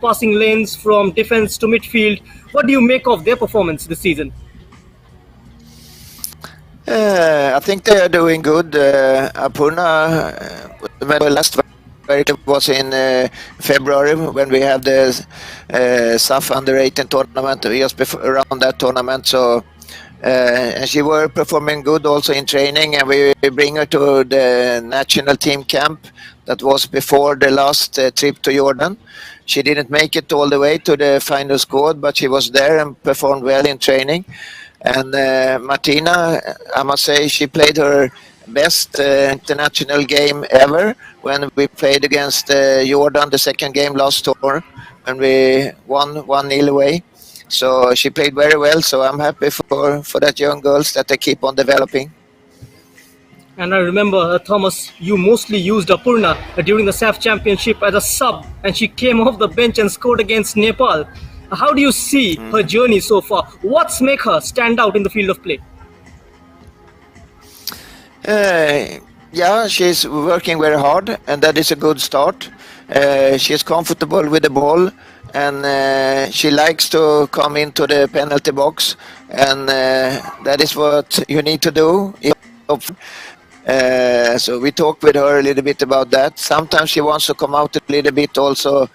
passing lanes from defense to midfield. What do you make of their performance this season? I think they are doing good. Apurna, when we last was in February when we have the SAF under 18 tournament, just before, around that tournament. So and she were performing good also in training, and we bring her to the national team camp that was before the last trip to Jordan. She didn't make it all the way to the final squad, but she was there and performed well in training. And Martina, I must say, she played her best international game ever when we played against Jordan, the second game last tour, when we won 1-0 away. So she played very well. So I'm happy for that young girls that they keep on developing. And I remember, Thomas, you mostly used Apurna during the SAF Championship as a sub, and she came off the bench and scored against Nepal. How do you see her journey so far? What's make her stand out in the field of play? Yeah, she's working very hard, and that is a good start. She's comfortable with the ball, and she likes to come into the penalty box, and that is what you need to do. So we talk with her a little bit about that. Sometimes she wants to come out a little bit also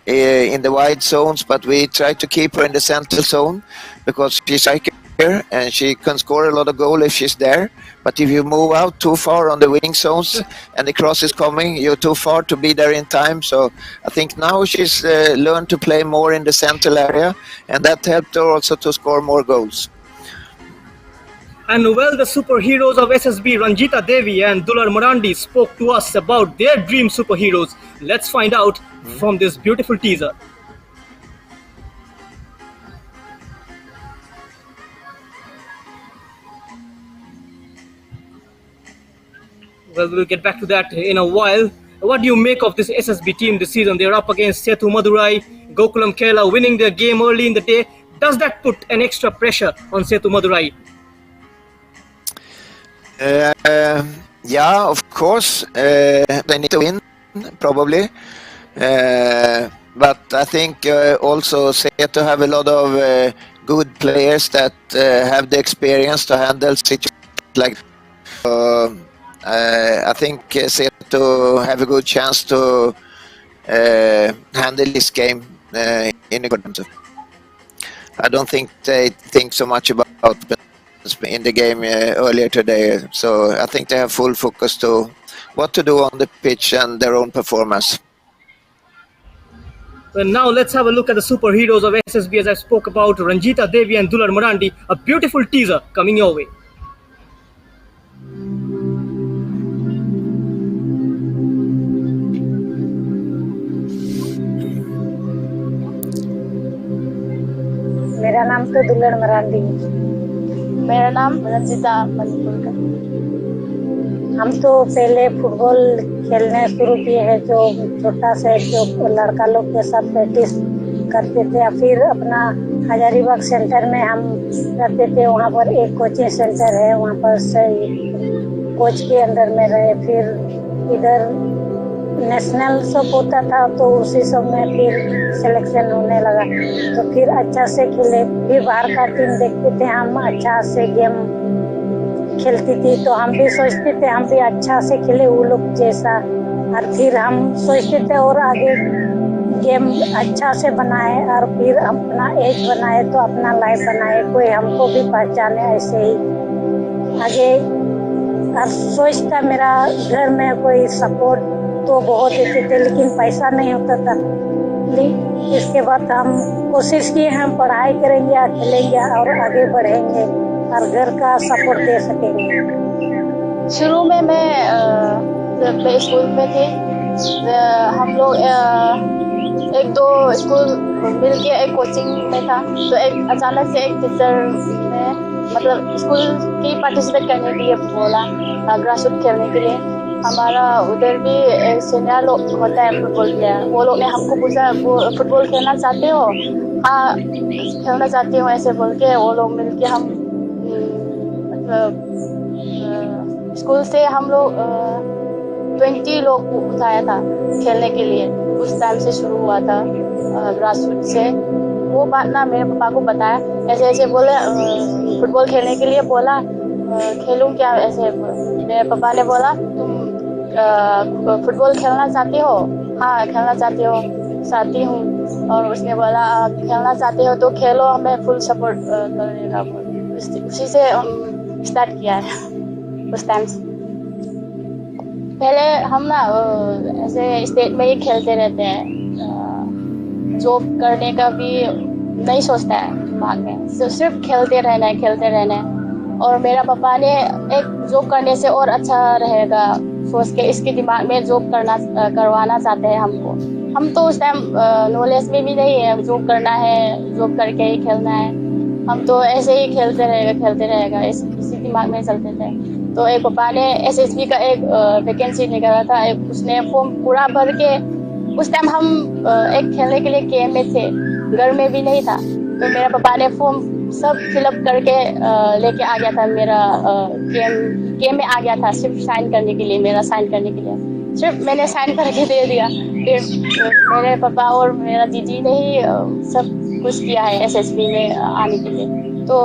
in the wide zones, but we try to keep her in the central zone because she's striker and she can score a lot of goals if she's there. But if you move out too far on the wing zones and the cross is coming, you're too far to be there in time. So I think now she's learned to play more in the central area, and that helped her also to score more goals. And well, the superheroes of SSB, Ranjita Devi and Dular Marandi, spoke to us about their dream superheroes. Let's find out from this beautiful teaser. Well, we'll get back to that in a while. What do you make of this SSB team this season? They're up against Sethu Madurai, Gokulam Kerala, winning their game early in the day. Does that put an extra pressure on Sethu Madurai? Yeah, of course. They need to win, probably. But I think also Sethu have a lot of good players that have the experience to handle situations like I think Sethu have a good chance to handle this game in a good way. I don't think they think so much about in the game earlier today, so I think they have full focus to what to do on the pitch and their own performance. Well, now let's have a look at the superheroes of SSB as I spoke about, Ranjita Devi and Dular Marandi. A beautiful teaser coming your way. मेरा नाम तो दुलड़ मरांडी, मेरा नाम रंजिता मणिपुरकर। हम तो पहले football खेलने शुरू किए हैं, जो छोटा से जो लड़का लोग के साथ प्रैक्टिस करते थे। फिर अपना हजारीबाग सेंटर में हम रहते थे, वहाँ पर एक कोचिंग सेंटर है, वहाँ पर से कोच के अंदर में रहे। फिर इधर नेशनल सब होता था, तो उसी सब में फिर सिलेक्शन होने लगा, तो फिर अच्छा से खेले। फिर बाहर का टीम देखते थे, हम अच्छा से गेम खेलती थी, तो हम भी सोचते थे हम भी अच्छा से खेले वो लोग जैसा। और फिर हम सोचते थे और आगे गेम अच्छा से बनाए, और फिर अपना एज बनाए, तो अपना लाइफ बनाए, कोई हमको भी पहचाने ऐसे ही आगे। और सोचता मेरा घर में कोई सपोर्ट तो बहुत देते थे, लेकिन पैसा नहीं होता था। इसके बाद हम कोशिश किए, हम पढ़ाई करेंगे, खेलेंगे और आगे बढ़ेंगे और घर का सपोर्ट दे सकेंगे। शुरू में मैं प्ले स्कूल में थे, हम लोग एक दो स्कूल मिल के एक कोचिंग में था, तो एक अचानक से एक टीचर ने मतलब स्कूल की पार्टिसिपेट करने के लिए बोला, ग्रासरूट खेलने के लिए। हमारा उधर भी एक सीनियर लोग होता है फुटबॉल प्लेयर, वो लोग ने हमको पूछा फुटबॉल खेलना चाहते हो? हाँ खेलना चाहती हूँ ऐसे बोल के वो लोग मिल के हम मतलब स्कूल से हम लोग 20 लोग उठाया था खेलने के लिए। उस टाइम से शुरू हुआ था ग्रासरूट से। वो बात ना मेरे पापा को बताया, ऐसे ऐसे बोले फुटबॉल खेलने के लिए बोला, खेलूं क्या ऐसे। मेरे पापा ने बोला तुम फुटबॉल खेलना चाहती हो? हाँ खेलना चाहती हूँ। और उसने बोला खेलना चाहते हो तो खेलो, हमें फुल सपोर्ट करेगा। उसी से स्टार्ट किया है उस टाइम से। पहले हम ना ऐसे स्टेट में ही खेलते रहते हैं, जॉब करने का भी नहीं सोचता है दिमाग में, सिर्फ खेलते रहना है। और मेरा पापा ने एक जॉब करने से और अच्छा रहेगा सोच के इसके दिमाग में जॉब करवाना चाहते हैं हमको। हम तो उस टाइम नॉलेज में भी नहीं है जॉब करना है, जॉब करके ही खेलना है। हम तो ऐसे ही खेलते रहेगा इसी दिमाग में चलते थे। तो एक पापा ने SSB का एक वैकेंसी निकाला था, उसने फॉर्म पूरा भर के, उस टाइम हम एक खेलने के लिए गेम में थे, घर में भी नहीं था। तो मेरा पापा ने फॉर्म सब फिलअप करके लेके आ गया था, मेरा गेम में आ गया था, सिर्फ साइन करने के लिए सिर्फ मैंने साइन करके दे दिया। फिर मेरे पापा और मेरा दीदी ने ही सब कुछ किया है SSB में आने के लिए। तो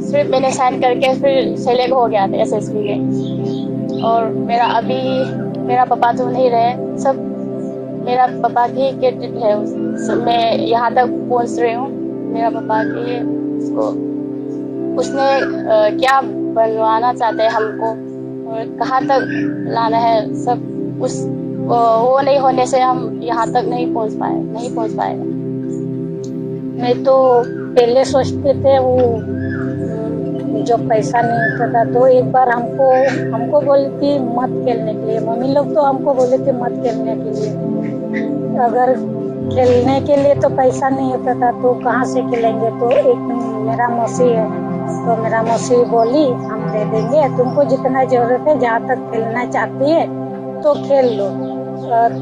सिर्फ मैंने साइन करके फिर सेलेक्ट हो गया था SSB में। और मेरा पापा तो नहीं रहे, सब मेरा पापा की क्रेडिट है, मैं यहाँ तक पहुँच रही हूँ मेरा पापा की। उसने क्या बनवाना चाहते हैं हमको और कहाँ तक लाना है, सब वो नहीं होने से हम यहाँ तक नहीं पहुँच पाएगा। मैं तो पहले सोचते थे वो जो पैसा नहीं होता था, तो एक बार हमको बोली थी मत खेलने के लिए, मम्मी लोग तो हमको बोले थे मत खेलने के लिए। अगर खेलने के लिए तो पैसा नहीं होता था तो कहाँ से खेलेंगे। तो एक मेरा मौसी है, तो मेरा मौसी बोली हम दे देंगे, तुमको जितना जरूरत है, जहाँ तक खेलना चाहती है तो खेल लो।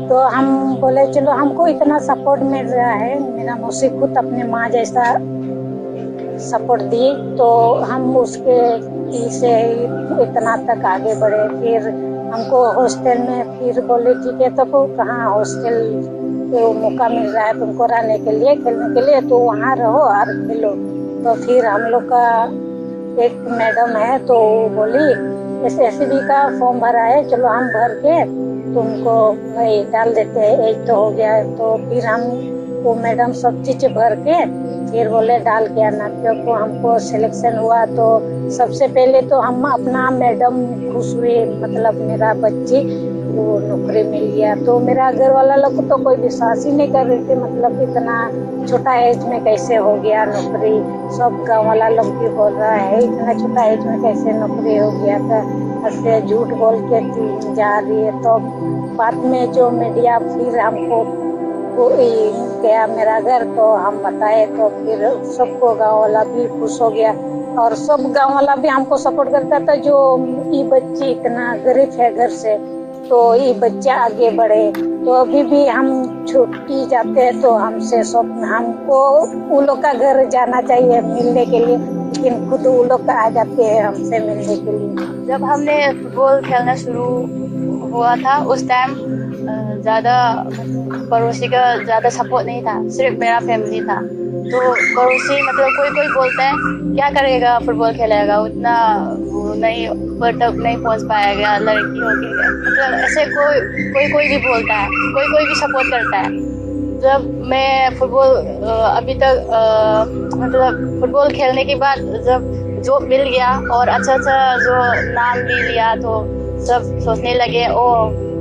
तो हम बोले चलो, हमको इतना सपोर्ट मिल रहा है, मेरा मौसी खुद अपने माँ जैसा सपोर्ट दी, तो हम उसके से इतना तक आगे बढ़े। फिर हमको हॉस्टल में फिर बोले ठीक है, तो कहाँ हॉस्टल तो मौका मिल रहा है तुमको रहने के लिए, खेलने के लिए, तो वहाँ रहो और खेलो। तो फिर हम लोग का एक मैडम है, तो बोली SSB का फॉर्म भरा है, चलो हम भर के तुमको वही डाल देते हैं, एज तो हो गया है। तो फिर हम वो मैडम सब चीज भर के फिर बोले डाल के आना। क्योंकि हमको सिलेक्शन हुआ तो सबसे पहले तो हम अपना मैडम खुश हुए, मतलब मेरा बच्ची वो नौकरी मिल गया। तो मेरा घर वाला लोग तो कोई विश्वास ही नहीं कर रहे थे, मतलब इतना छोटा एज में कैसे हो गया नौकरी। सब गाँव वाला लोग भी बोल रहा है इतना छोटा एज में कैसे नौकरी हो गया था, ऐसे झूठ बोल के जा रही है। तो बाद में जो मीडिया फिर हमको गया मेरा घर, तो हम बताए, तो फिर सबको गाँव वाला भी खुश हो गया और सब गाँव वाला भी हमको सपोर्ट करता था। जो ये बच्ची इतना गरीब है घर से, तो ये बच्चा आगे बढ़े। तो अभी भी हम छुट्टी जाते हैं तो हमसे सब हमको उन लोग का घर जाना चाहिए मिलने के लिए, लेकिन खुद वो लोग आ जाते हैं हमसे मिलने के लिए। जब हमने फुटबॉल खेलना शुरू हुआ था उस टाइम ज़्यादा पड़ोसी का ज़्यादा सपोर्ट नहीं था, सिर्फ मेरा फैमिली था। तो पड़ोसी मतलब कोई बोलता है क्या करेगा, फुटबॉल खेलेगा, उतना नहीं ऊपर तक नहीं पहुंच पाएगा, लड़की होगी, मतलब ऐसे कोई भी बोलता है, कोई भी सपोर्ट करता है। जब मैं फुटबॉल अभी तक मतलब फुटबॉल खेलने के बाद जब जॉब मिल गया और अच्छा जो नाम भी लिया, तो सब सोचने लगे ओ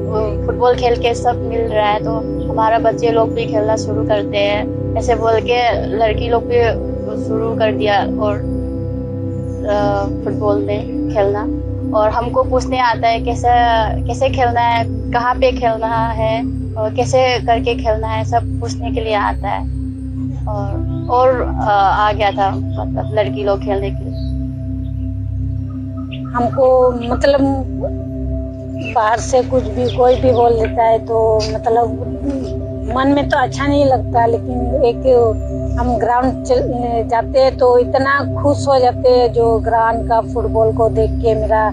फुटबॉल खेल के सब मिल रहा है, तो हमारा बच्चे लोग भी खेलना शुरू करते हैं, ऐसे बोल के लड़की लोग भी शुरू कर दिया और फुटबॉल में खेलना। और हमको पूछने आता है कैसे खेलना है, कहाँ पे खेलना है और कैसे करके खेलना है, सब पूछने के लिए आता है। और आ गया था मतलब लड़की लोग खेलने के लिए। हमको मतलब बाहर से कुछ भी कोई भी बोल देता है तो मतलब मन में तो अच्छा नहीं लगता, लेकिन एक हम ग्राउंड जाते हैं तो इतना खुश हो जाते हैं जो ग्राउंड का फुटबॉल को देख के। मेरा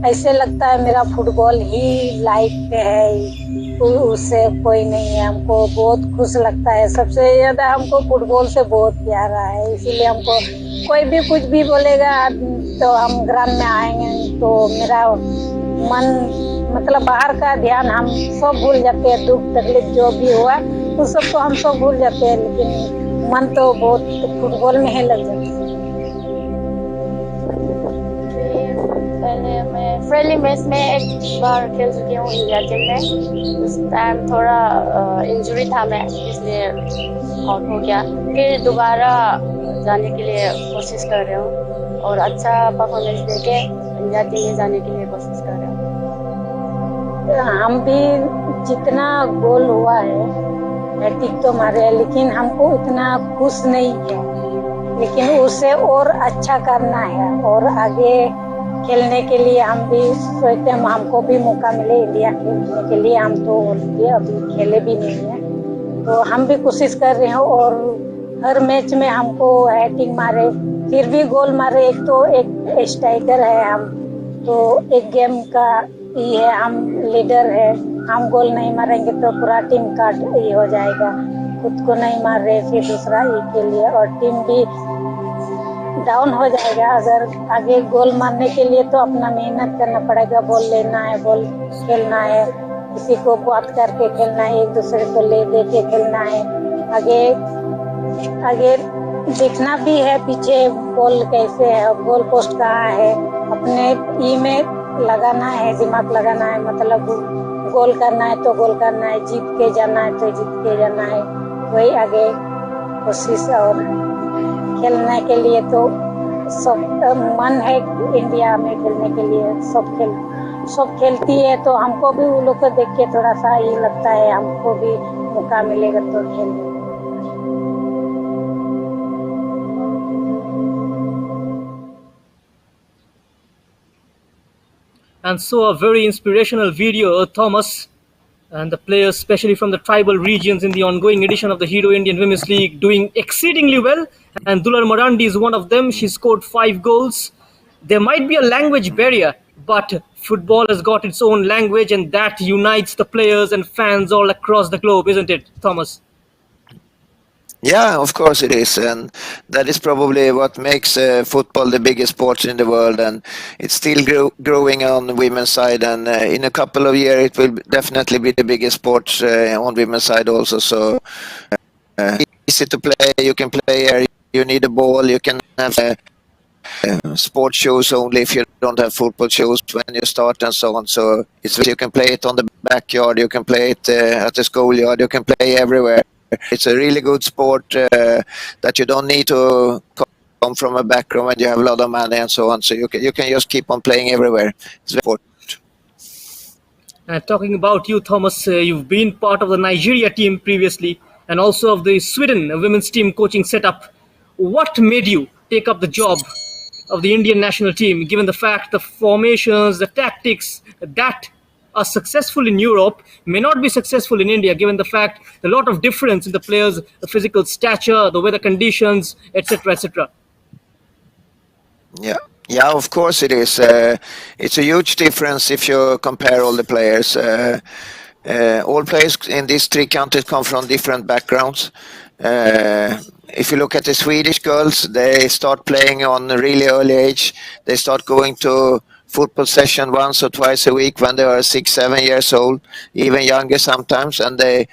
ऐसे लगता है मेरा फुटबॉल ही लाइफ है, उससे कोई नहीं है। हमको बहुत खुश लगता है, सबसे ज़्यादा हमको फुटबॉल से बहुत प्यारा है, इसीलिए हमको कोई भी कुछ भी बोलेगा तो हम ग्राउंड में आएंगे तो मेरा मन मतलब बाहर का ध्यान हम सब भूल जाते हैं, दुख तकलीफ जो भी हुआ उस सब को हम सब भूल जाते हैं, लेकिन मन तो बहुत फुटबॉल में ही लग जाता है। पहले मैं फ्रेंडली मैच में एक बार खेल चुकी हूँ इंडिया टीम में। उस टाइम थोड़ा इंजरी था मैं, इसलिए आउट हो गया। फिर दोबारा जाने के लिए कोशिश कर रही हूँ और अच्छा परफॉर्मेंस देके इंडिया टीम में जाने के लिए कोशिश कर रही हूँ। हम भी जितना गोल हुआ है हैट्रिक तो मारे है, लेकिन हमको इतना खुश नहीं है, लेकिन उससे और अच्छा करना है और आगे खेलने के लिए हम भी सोचते हैं हमको भी मौका मिले इंडिया खेलने के लिए। हम तो अभी खेले भी नहीं है, तो हम भी कोशिश कर रहे हैं और हर मैच में हमको हैट्रिक मारे, फिर भी गोल मारे। एक तो एक स्ट्राइकर है हम, तो एक गेम का ये है, हम लीडर है, हम गोल नहीं मारेंगे तो पूरा टीम का ये हो जाएगा, खुद को नहीं मार रहे फिर दूसरा ये के लिए, और टीम भी डाउन हो जाएगा। अगर आगे गोल मारने के लिए तो अपना मेहनत करना पड़ेगा, बॉल लेना है, बॉल खेलना है, किसी को बात करके खेलना है, एक दूसरे को ले दे के खेलना है, आगे देखना भी है पीछे बॉल कैसे है, गोल पोस्ट कहाँ है, अपने ई में लगाना है, दिमाग लगाना है, मतलब गोल करना है तो गोल करना है, जीत के जाना है तो जीत के जाना है, वही आगे कोशिश। और खेलने के लिए तो सब मन है इंडिया में खेलने के लिए, सब खेलती है, तो हमको भी वो लोग को देख के थोड़ा सा ये लगता है हमको भी मौका मिलेगा तो खेलने। And so a very inspirational video, Thomas, and the players, especially from the tribal regions in the ongoing edition of the Hero Indian Women's League, doing exceedingly well. And Dular Marandi is one of them. She scored 5 goals. There might be a language barrier, but football has got its own language, and that unites the players and fans all across the globe, isn't it, Thomas? Yeah, of course it is, and that is probably what makes football the biggest sport in the world, and it's still growing on the women's side, and in a couple of years it will definitely be the biggest sport on women's side also. So easy to play, you can play here, you need a ball, you can have sports shoes only if you don't have football shoes when you start and so on. So you can play it on the backyard, you can play it at the schoolyard, you can play everywhere. It's a really good sport that you don't need to come from a background when you have a lot of money and so on. So you can just keep on playing everywhere. It's very important. Talking about you, Thomas, you've been part of the Nigeria team previously and also of the Sweden women's team coaching setup. What made you take up the job of the Indian national team, given the fact the formations, the tactics that are successful in Europe may not be successful in India, given the fact a lot of difference in the players' physical stature, the weather conditions, etc., etc. Yeah, of course it is. It's a huge difference if you compare all the players. All players in these 3 countries come from different backgrounds. If you look at the Swedish girls, they start playing on a really early age. They start going to football session once or twice a week when they are 6-7 years old, even younger sometimes, and they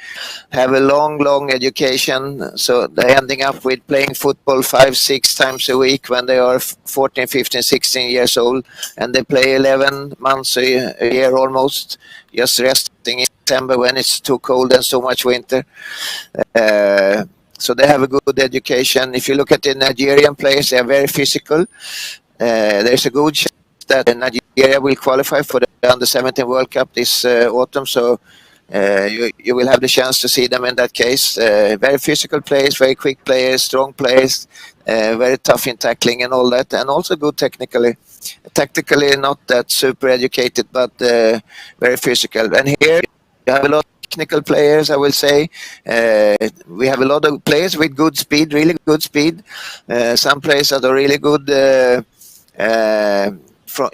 have a long education, so they're ending up with playing football 5-6 times a week when they are 14, 15, 16 years old, and they play 11 months a year almost, just resting in September when it's too cold and so much winter. So they have a good education. If you look at the Nigerian players, they are very physical. There's a good chance that Nigeria will qualify for the Under-17 World Cup this autumn, so you will have the chance to see them in that case. Very physical players, very quick players, strong players, very tough in tackling and all that, and also good technically. Tactically not that super educated, but very physical. And here you have a lot of technical players, I will say. We have a lot of players with good speed, really good speed. Some players that are really good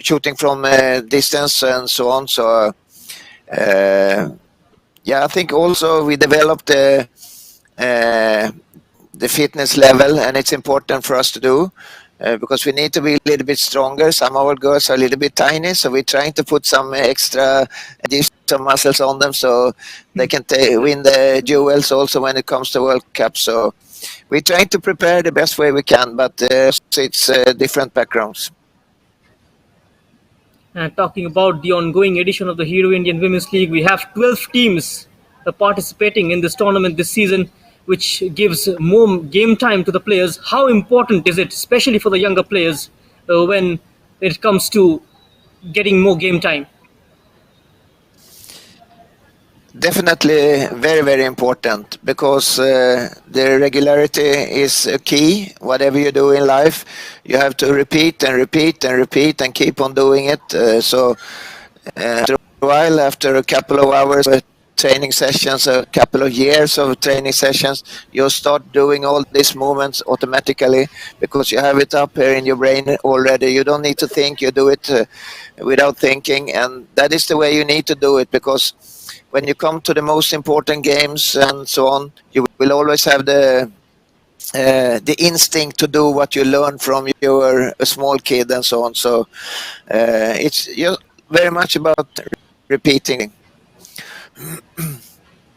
shooting from distance and so on. So yeah, I think also we developed the fitness level, and it's important for us to do because we need to be a little bit stronger. Some of our girls are a little bit tiny, so we're trying to put some extra additional muscles on them so they can win the HIWLs also when it comes to World Cup. So we're trying to prepare the best way we can, but it's different backgrounds. And talking about the ongoing edition of the Hero Indian Women's League, we have 12 teams participating in this tournament this season, which gives more game time to the players. How important is it, especially for the younger players, when it comes to getting more game time? Definitely very, very important because the regularity is a key. Whatever you do in life, you have to repeat and repeat and repeat and keep on doing it. So after a while, after a couple of hours of training sessions, a couple of years of training sessions, you'll start doing all these movements automatically because you have it up here in your brain already. You don't need to think, you do it without thinking, and that is the way you need to do it, because when you come to the most important games and so on, you will always have the instinct to do what you learn from you were a small kid and so on. So it's very much about repeating.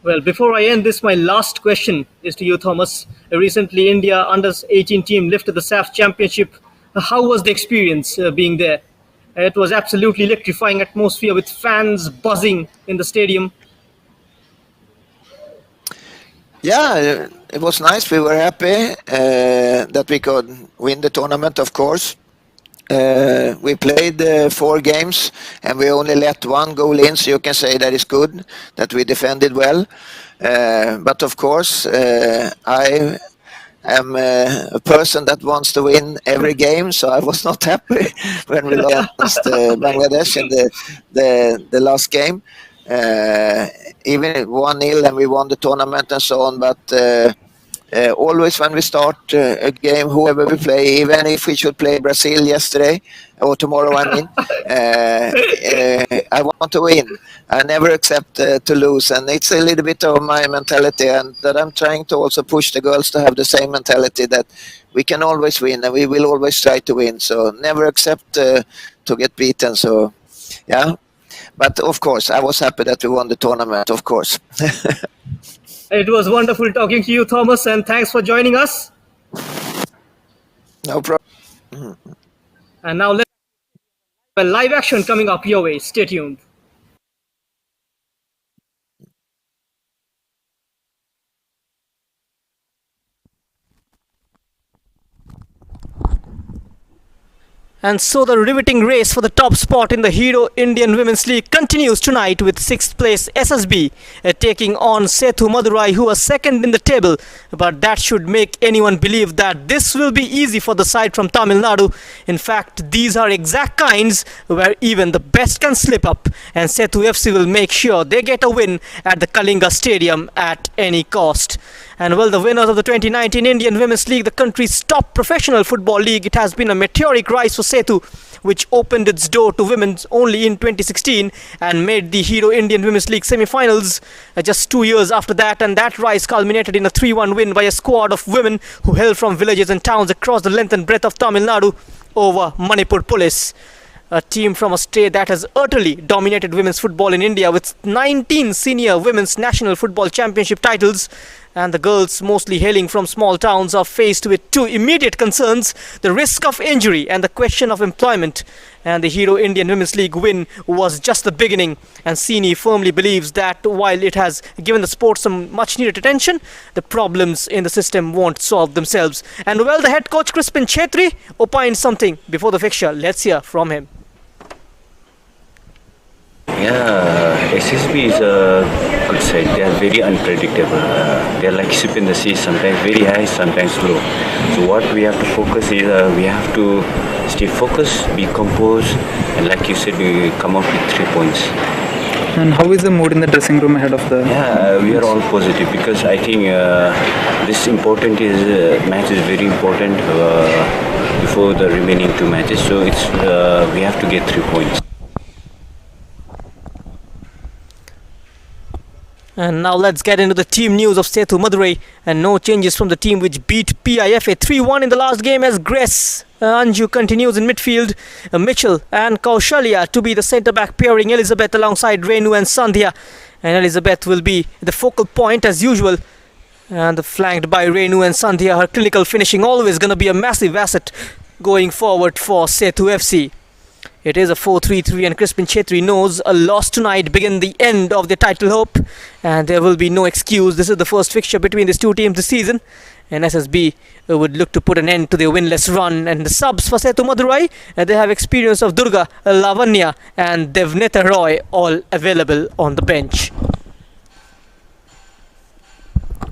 Well, before I end this, my last question is to you, Thomas. Recently, India under-18 team lifted the SAF Championship. How was the experience being there? It was absolutely electrifying atmosphere with fans buzzing in the stadium. Yeah, it was nice. We were happy that we could win the tournament, of course. We played 4 games and we only let 1 goal in, so you can say that is good, that we defended well. But of course, I am a person that wants to win every game, so I was not happy when we lost Bangladesh in the last game. Even 1-0 and we won the tournament and so on, but always when we start a game, whoever we play, even if we should play Brazil yesterday or tomorrow, I mean, I want to win. I never accept to lose, and it's a little bit of my mentality, and that I'm trying to also push the girls to have the same mentality, that we can always win and we will always try to win. So never accept to get beaten. So yeah. But of course, I was happy that we won the tournament, of course. It was wonderful talking to you, Thomas, and thanks for joining us. No problem. And now let's have a live action coming up your way. Stay tuned. And so the riveting race for the top spot in the Hero Indian Women's League continues tonight with 6th place SSB taking on Sethu Madurai, who are second in the table. But that should make anyone believe that this will be easy for the side from Tamil Nadu. In fact, these are exact kinds where even the best can slip up, and Sethu FC will make sure they get a win at the Kalinga Stadium at any cost. And well, the winners of the 2019 Indian Women's League, the country's top professional football league, it has been a meteoric rise for Sethu, which opened its door to women's only in 2016 and made the Hero Indian Women's League semi-finals just 2 years after that. And that rise culminated in a 3-1 win by a squad of women who hailed from villages and towns across the length and breadth of Tamil Nadu over Manipur Police. A team from a state that has utterly dominated women's football in India with 19 senior women's national football championship titles. And the girls, mostly hailing from small towns, are faced with 2 immediate concerns: the risk of injury and the question of employment. And the Hero Indian Women's League win was just the beginning, and Sini firmly believes that while it has given the sport some much needed attention, the problems in the system won't solve themselves. And well, the head coach Crispin Chetri opined something before the fixture. Let's hear from him. Yeah, SSB is a good side. They are very unpredictable. They are like ship in the sea, sometimes very high, sometimes low. So what we have to focus is we have to stay focused, be composed, and like you said, we come up with 3 points. And how is the mood in the dressing room ahead of the? Yeah, we are all positive because I think this important is match is very important before the remaining 2 matches. So it's we have to get 3 points. And now let's get into the team news of Sethu Madurai. And no changes from the team which beat PIFA 3-1 in the last game, as Grace Anju continues in midfield. Mitchell and Kaushalya to be the centre-back pairing, Elizabeth alongside Renu and Sandhya. And Elizabeth will be the focal point as usual. And flanked by Renu and Sandhya, her clinical finishing always going to be a massive asset going forward for Sethu FC. It is a 4-3-3 and Crispin Chetri knows a loss tonight begin the end of the title hope, and there will be no excuse. This is the first fixture between these two teams this season, and SSB would look to put an end to their winless run. And the subs for Sethu Madurai, they have experience of Durga, Lavanya and Devneta Roy all available on the bench.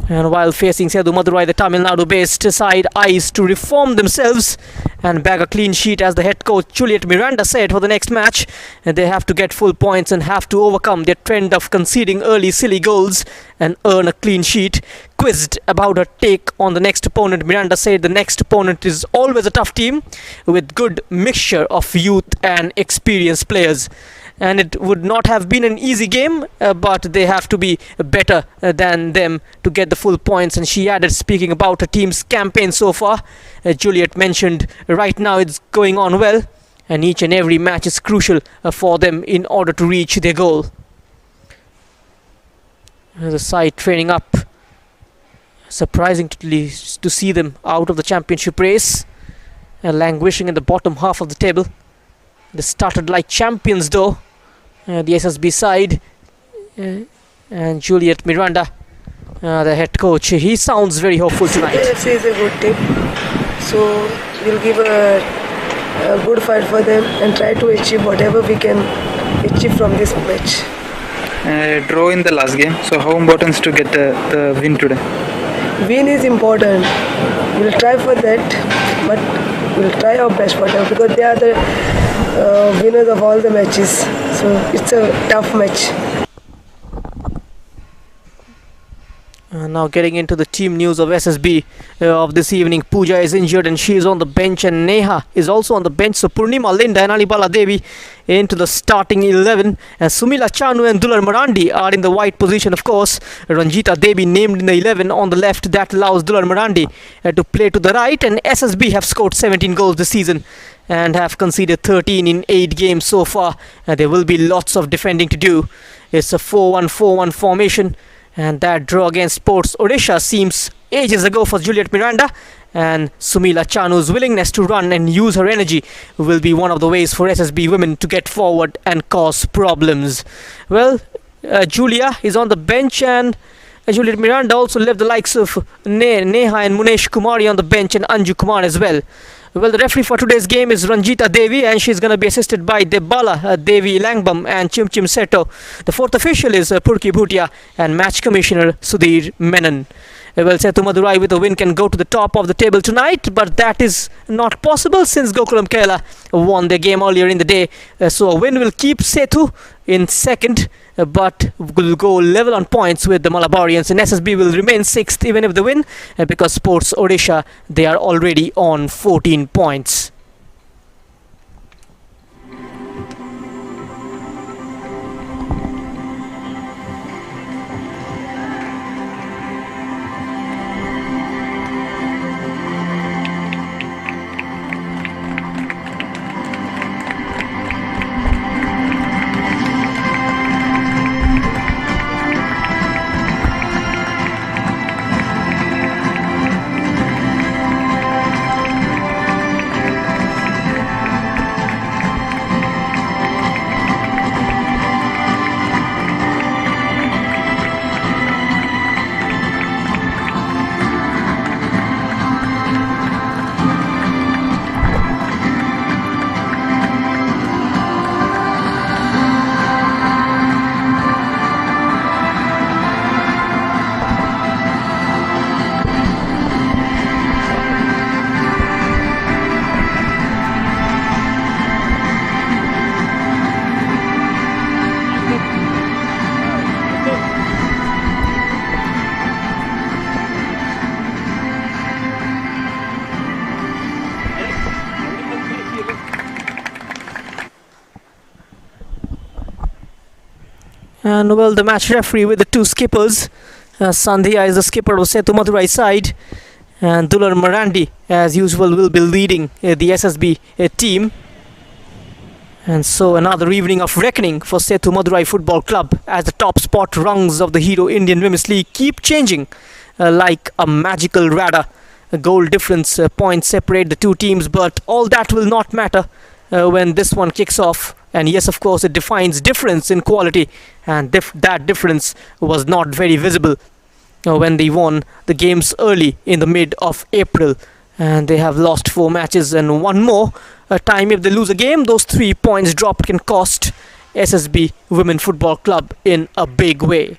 And while facing Sethu Madurai, the Tamil Nadu-based side eyes to reform themselves and bag a clean sheet, as the head coach Juliet Miranda said for the next match. And they have to get full points and have to overcome their trend of conceding early silly goals and earn a clean sheet. Quizzed about her take on the next opponent, Miranda said the next opponent is always a tough team with good mixture of youth and experienced players. And it would not have been an easy game, but they have to be better than them to get the full points. And she added, speaking about her team's campaign so far, Juliet mentioned right now it's going on well, and each and every match is crucial for them in order to reach their goal. The side training up. Surprising to see them out of the championship race, languishing in the bottom half of the table. They started like champions though, the SSB side, and Juliet Miranda, the head coach, he sounds very hopeful tonight. AFC is a good team, so we'll give a good fight for them and try to achieve whatever we can achieve from this match. Draw in the last game, so how important is to get the win today? Win is important. We'll try for that, but we'll try our best for them because they are the winners of all the matches. So it's a tough match. Now getting into the team news of SSB of this evening. Pooja is injured and she is on the bench, and Neha is also on the bench. So Purnima Linda and Alibala Devi into the starting 11, and Sumila Chanu and Dular Marandi are in the wide position, of course. Ranjita Devi named in the 11 on the left. That allows Dular Marandi to play to the right. And SSB have scored 17 goals this season and have conceded 13 in 8 games so far. There will be lots of defending to do. It's a 4-1-4-1 formation, and that draw against Sports Odisha seems ages ago for Juliet Miranda. And Sumila Chanu's willingness to run and use her energy will be one of the ways for SSB women to get forward and cause problems. Well, Julia is on the bench, and Juliet Miranda also left the likes of Neha and Munesh Kumari on the bench, and Anju Kumar as well. Well, the referee for today's game is Ranjita Devi, and she's going to be assisted by Debala Devi Langbam and Chimchim Seto. The fourth official is Purki Bhutia, and match commissioner Sudhir Menon. Well, Sethu Madurai with a win can go to the top of the table tonight, but that is not possible since Gokulam Kerala won their game earlier in the day. So a win will keep Sethu in second, but will go level on points with the Malabarians, and SSB will remain sixth even if they win, because Sports Odisha, they are already on 14 points. And well, the match referee with the two skippers. Sandhya is the skipper of Sethu Madurai side, and Dular Marandi, as usual, will be leading the SSB team. And so another evening of reckoning for Sethu Madurai Football Club, as the top spot rungs of the HIWL Indian Women's League keep changing like a magical radar. A goal difference points separate the two teams, but all that will not matter when this one kicks off. And yes, of course, it defines difference in quality, and that difference was not very visible when they won the games early in the mid of April. And they have lost 4 matches, and one more time if they lose a game, those 3 points dropped can cost SSB Women Football Club in a big way.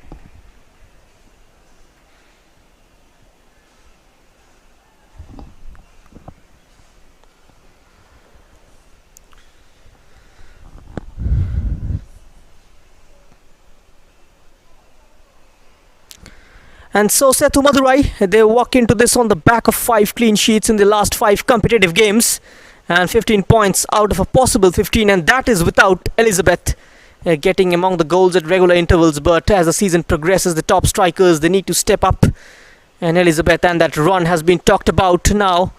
And so Sethu Madurai, they walk into this on the back of 5 clean sheets in the last 5 competitive games, and 15 points out of a possible 15, and that is without Elizabeth getting among the goals at regular intervals. But as the season progresses, the top strikers, they need to step up, and Elizabeth and that run has been talked about now,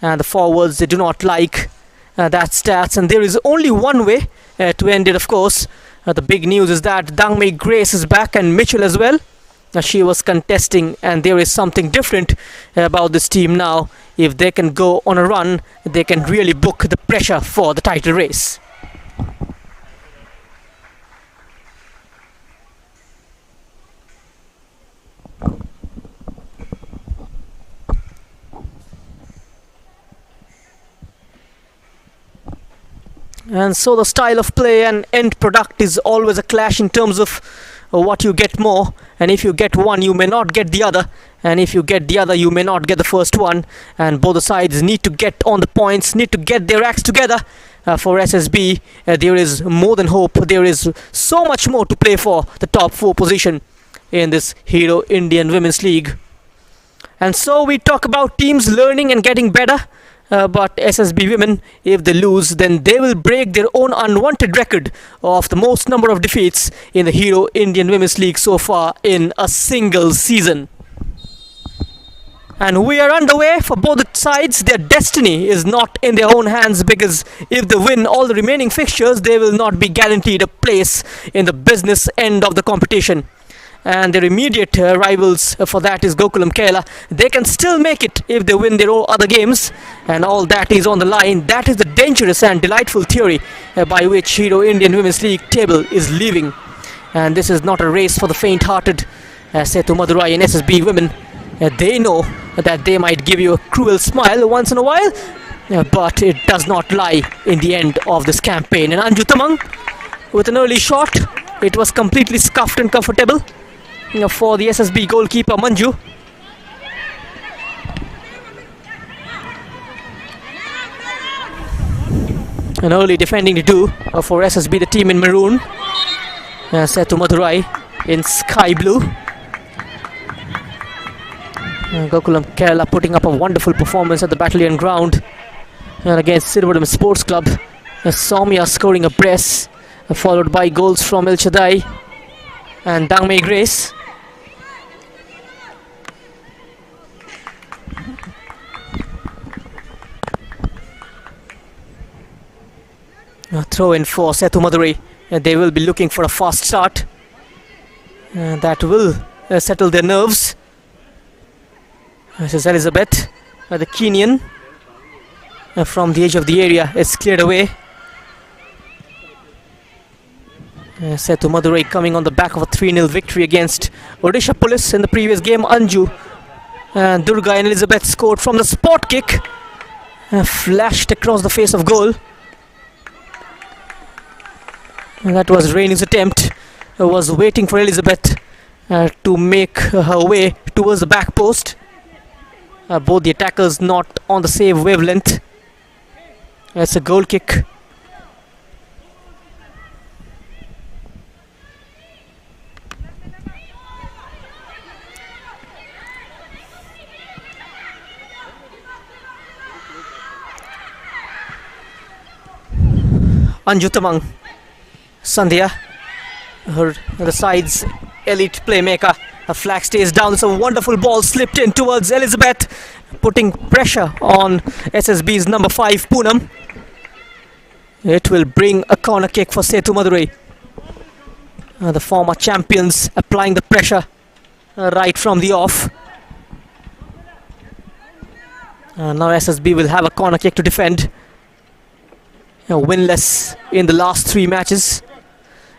and the forwards, they do not like that stats, and there is only one way to end it, of course. The big news is that Dangmei Grace is back, and Mitchell as well. She was contesting, and there is something different about this team now. If they can go on a run, they can really book the pressure for the title race. And so the style of play and end product is always a clash in terms of what you get more, and if you get one you may not get the other, and if you get the other you may not get the first one, and both the sides need to get on the points, need to get their acts together. For SSB, there is more than hope. There is so much more to play for the top 4 position in this HIWL Indian Women's League. And so we talk about teams learning and getting better. But SSB women, if they lose, then they will break their own unwanted record of the most number of defeats in the HIWL Indian Women's League so far in a single season. And we are underway for both sides. Their destiny is not in their own hands, because if they win all the remaining fixtures, they will not be guaranteed a place in the business end of the competition. And their immediate rivals for that is Gokulam Kerala. They can still make it if they win their other games, and all that is on the line. That is the dangerous and delightful theory by which HIWL Indian Women's League table is living. And this is not a race for the faint-hearted. Sethu Madurai and SSB women, they know that they might give you a cruel smile once in a while, but it does not lie in the end of this campaign. And Anju Tamang with an early shot. It was completely scuffed and comfortable for the SSB goalkeeper Manju. An early defending to do for SSB, the team in maroon. Sethu Madurai in sky blue. Gokulam Kerala putting up a wonderful performance at the Battalion ground and against Silverham Sports Club. Soumya scoring a brace, followed by goals from El Shaddai and Dangmei Grace. A throw in for Sethu Madurai. They will be looking for a fast start. That will settle their nerves. This is Elizabeth, the Kenyan, from the edge of the area is cleared away. Sethu Madurai coming on the back of a 3-0 victory against Odisha Police in the previous game. Anju, Durga and Elizabeth scored from the spot kick, flashed across the face of goal. And that was Rainey's attempt. Was waiting for Elizabeth to make her way towards the back post. Both the attackers not on the same wavelength. It's a goal kick. Anju Tamang, Sandhya the side's elite playmaker. A flag stays down. It's a wonderful ball slipped in towards Elizabeth, putting pressure on SSB's number 5 Poonam. It will bring a corner kick for Sethu Madurai. The former champions applying the pressure right from the off. Now SSB will have a corner kick to defend. Winless in the last 3 matches.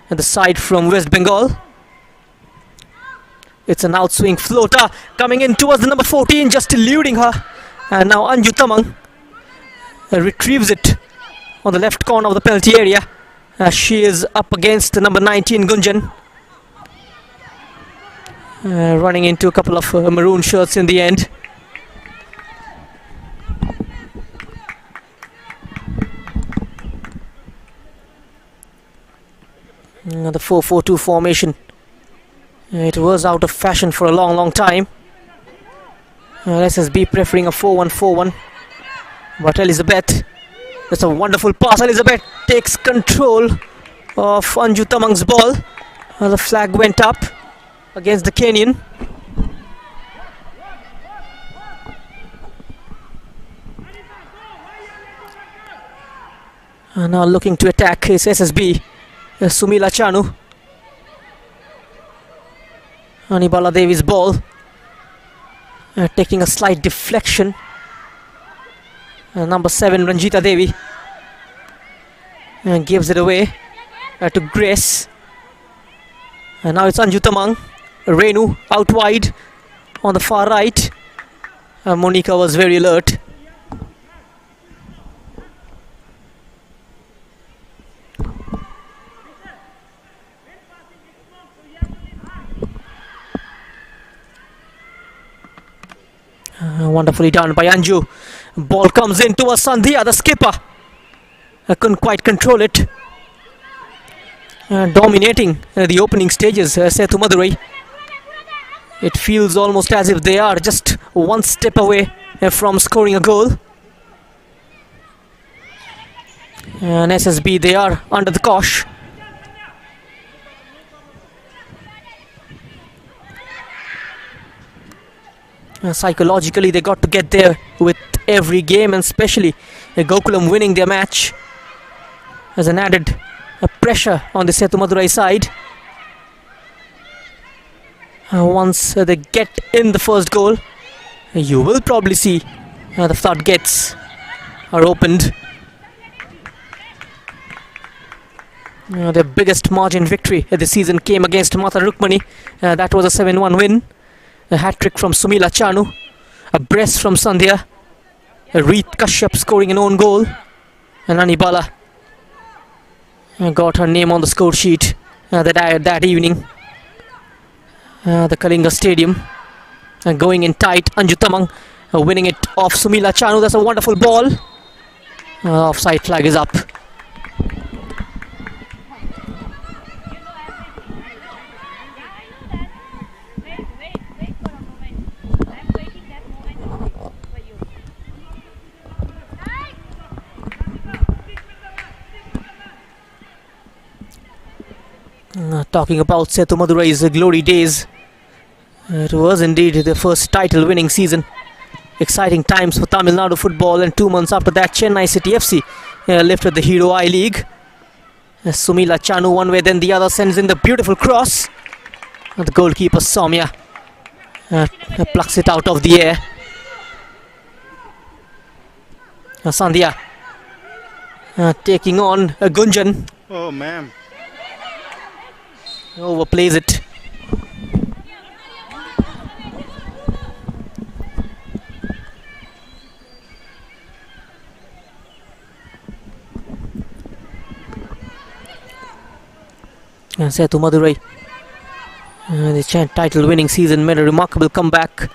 And the side from West Bengal. It's an outswing floater coming in towards the number 14, just eluding her. And now Anju Tamang retrieves it on the left corner of the penalty area. She is up against the number 19 Gunjan. Running into a couple of maroon shirts in the end. The 4-4-2 formation. It was out of fashion for a long time. SSB preferring a 4-1-4-1. But Elizabeth, that's a wonderful pass. Elizabeth takes control of Anju Tamang's ball. The flag went up against the Kenyan. Now looking to attack is SSB. Sumila Chanu. Anibala Devi's ball taking a slight deflection. Number 7 Ranjita Devi gives it away to Grace. And now it's Anju Tamang. Renu out wide on the far right. Monica was very alert. Wonderfully done by Anju. Ball comes in towards Sandhya, the skipper. Couldn't quite control it. Dominating the opening stages, Sethu Madurai. It feels almost as if they are just one step away from scoring a goal. And SSB, they are under the cosh. Psychologically they got to get there with every game, and especially Gokulam winning their match as an added pressure on the Sethu Madurai side. Once they get in the first goal, you will probably see the floodgates are opened. Their biggest margin victory this season came against Mata Rukmani. That was a 7-1 win. A hat-trick from Sumila Chanu, a brace from Sandhya, Reet Kashyap scoring an own goal, and Anibala got her name on the score sheet that evening. The Kalinga Stadium, going in tight. Anju Tamang winning it off Sumila Chanu. That's a wonderful ball. Offside flag is up. Talking about Sethu Madurai's glory days, it was indeed the first title winning season. Exciting times for Tamil Nadu football, and 2 months after that Chennai City FC lifted the Hero I League. Sumila Chanu one way then the other sends in the beautiful cross. The goalkeeper Soumya plucks it out of the air. Sandhya taking on Gunjan. Oh man. Overplays it. Sethu Madurai, the title winning season, made a remarkable comeback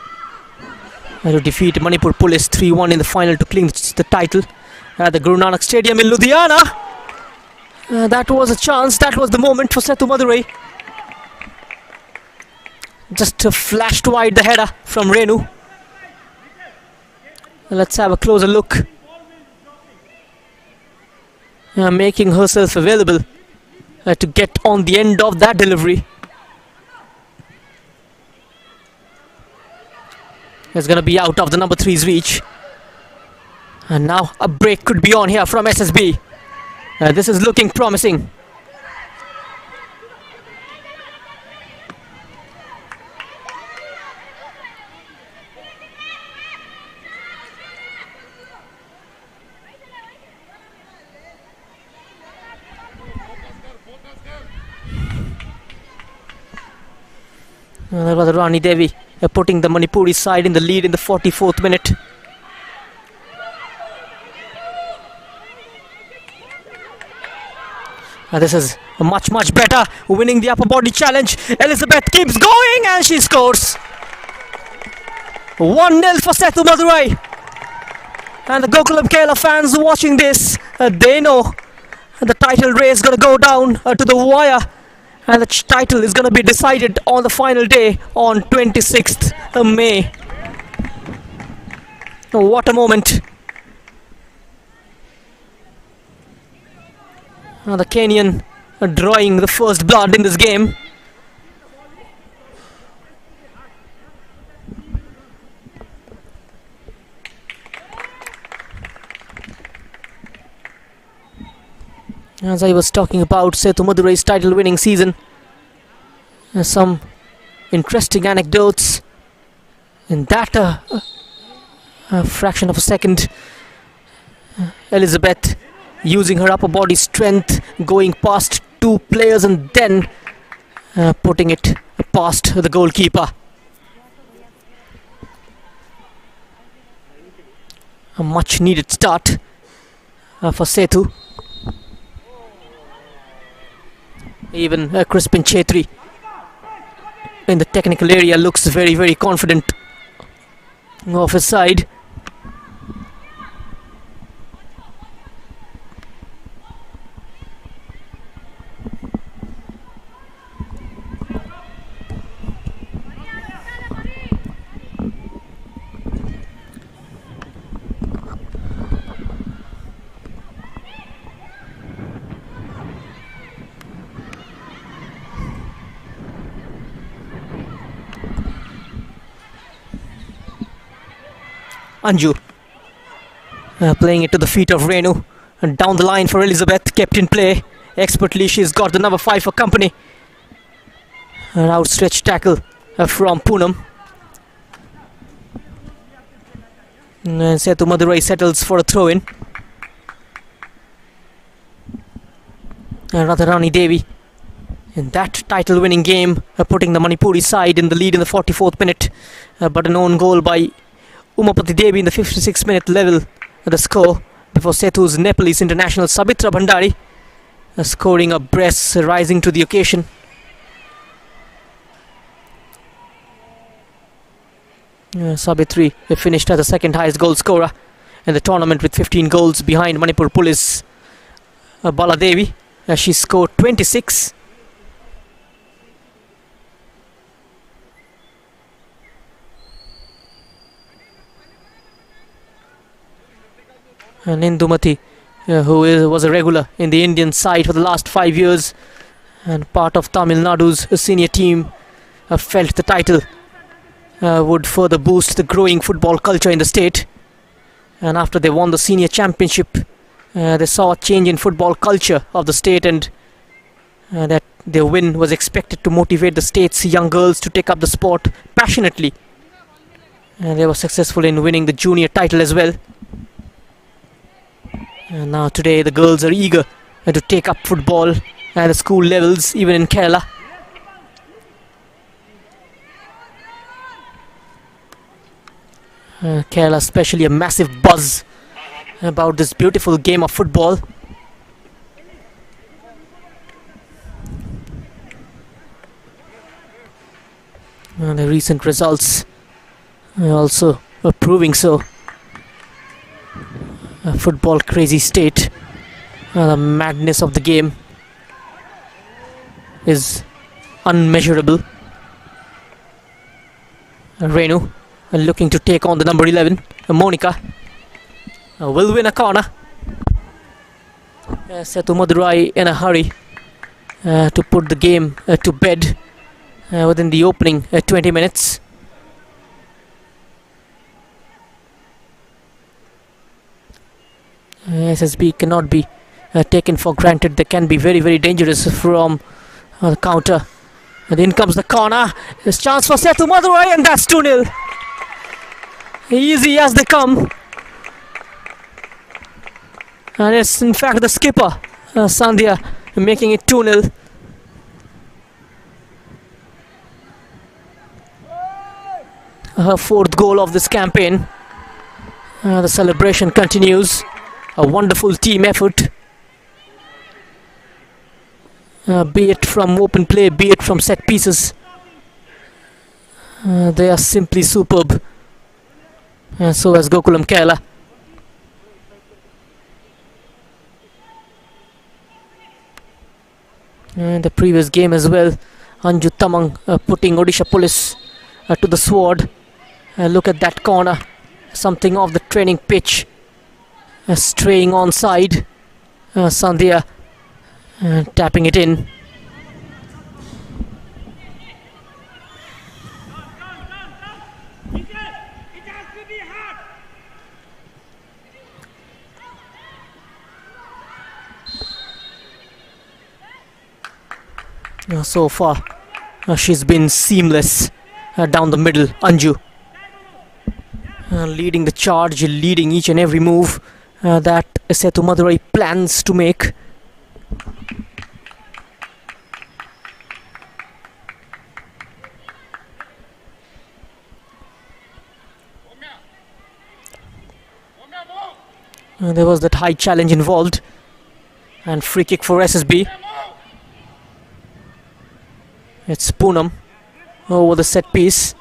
to defeat Manipur Police 3-1 in the final to clinch the title at the Guru Nanak Stadium in Ludhiana. That was a chance, that was the moment for Sethu Madurai. Just flashed wide the header from Renu. Let's have a closer look. Making herself available to get on the end of that delivery. It's going to be out of the number 3's reach. And now a break could be on here from SSB. This is looking promising. That was Rani Devi putting the Manipuri side in the lead in the 44th minute. This is much better, winning the upper body challenge. Elizabeth keeps going and she scores. 1-0 for Sethu Madurai. And the Gokulam Kerala fans watching this, they know the title race is going to go down to the wire. And the title is going to be decided on the final day on 26th May. What a moment. The Kenyan drawing the first blood in this game. As I was talking about Sethu Madurai's title winning season, some interesting anecdotes in that fraction of a second. Elizabeth using her upper body strength, going past two players and then putting it past the goalkeeper. A much needed start for Sethu. Even Crispin Chetri in the technical area looks very confident of his side. Anju playing it to the feet of Renu, and down the line for Elizabeth, kept in play expertly. She's got the number 5 for company. An outstretched tackle from Poonam. And Sethu Madurai settles for a throw-in. Radharani Devi in that title winning game, putting the Manipuri side in the lead in the 44th minute, but an own goal by Umapati Devi in the 56th minute level the score before Sethu's Nepalese international Sabitra Bhandari scoring a brace, rising to the occasion. Sabitri finished as the second highest goal scorer in the tournament with 15 goals behind Manipur Police Bala Devi. She scored 26. Nindumati, who was a regular in the Indian side for the last 5 years and part of Tamil Nadu's senior team, felt the title would further boost the growing football culture in the state. And after they won the senior championship, they saw a change in football culture of the state, and that their win was expected to motivate the state's young girls to take up the sport passionately. And they were successful in winning the junior title as well. And now today the girls are eager to take up football at the school levels, even in Kerala. Kerala especially a massive buzz about this beautiful game of football. And the recent results are also proving so. A football crazy state. The madness of the game is unmeasurable. Renu looking to take on the number 11, Monica, will win a corner. Sethu Madurai in a hurry to put the game to bed within the opening 20 minutes. SSB cannot be taken for granted. They can be very, very dangerous from the counter. And in comes the corner. There's chance for Sethu Madurai, and that's 2-0. Easy as they come. And it's in fact the skipper, Sandhya, making it 2-0. Her fourth goal of this campaign. The celebration continues. A wonderful team effort. Be it from open play, be it from set pieces. They are simply superb. So as Gokulam Kerala. And the previous game as well, Anju Tamang putting Odisha Police to the sword. Look at that corner, something of the training pitch, straying onside. Sandhya tapping it in. So far, she's been seamless down the middle. Anju leading the charge, leading each and every move that Sethu Madurai plans to make. There was that high challenge involved, and free kick for SSB. It's Poonam over the set piece.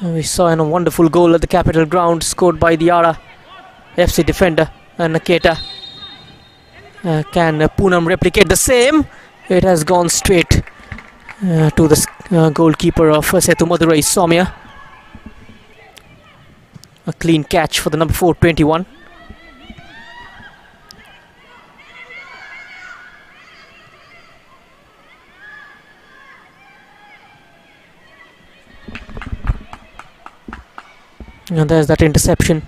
We saw a wonderful goal at the Capital Ground scored by the Ara FC defender Naketa. Can Poonam replicate the same? It has gone straight to the goalkeeper of Sethu Madurai, Soumya. A clean catch for the number 4, 21. And there's that interception.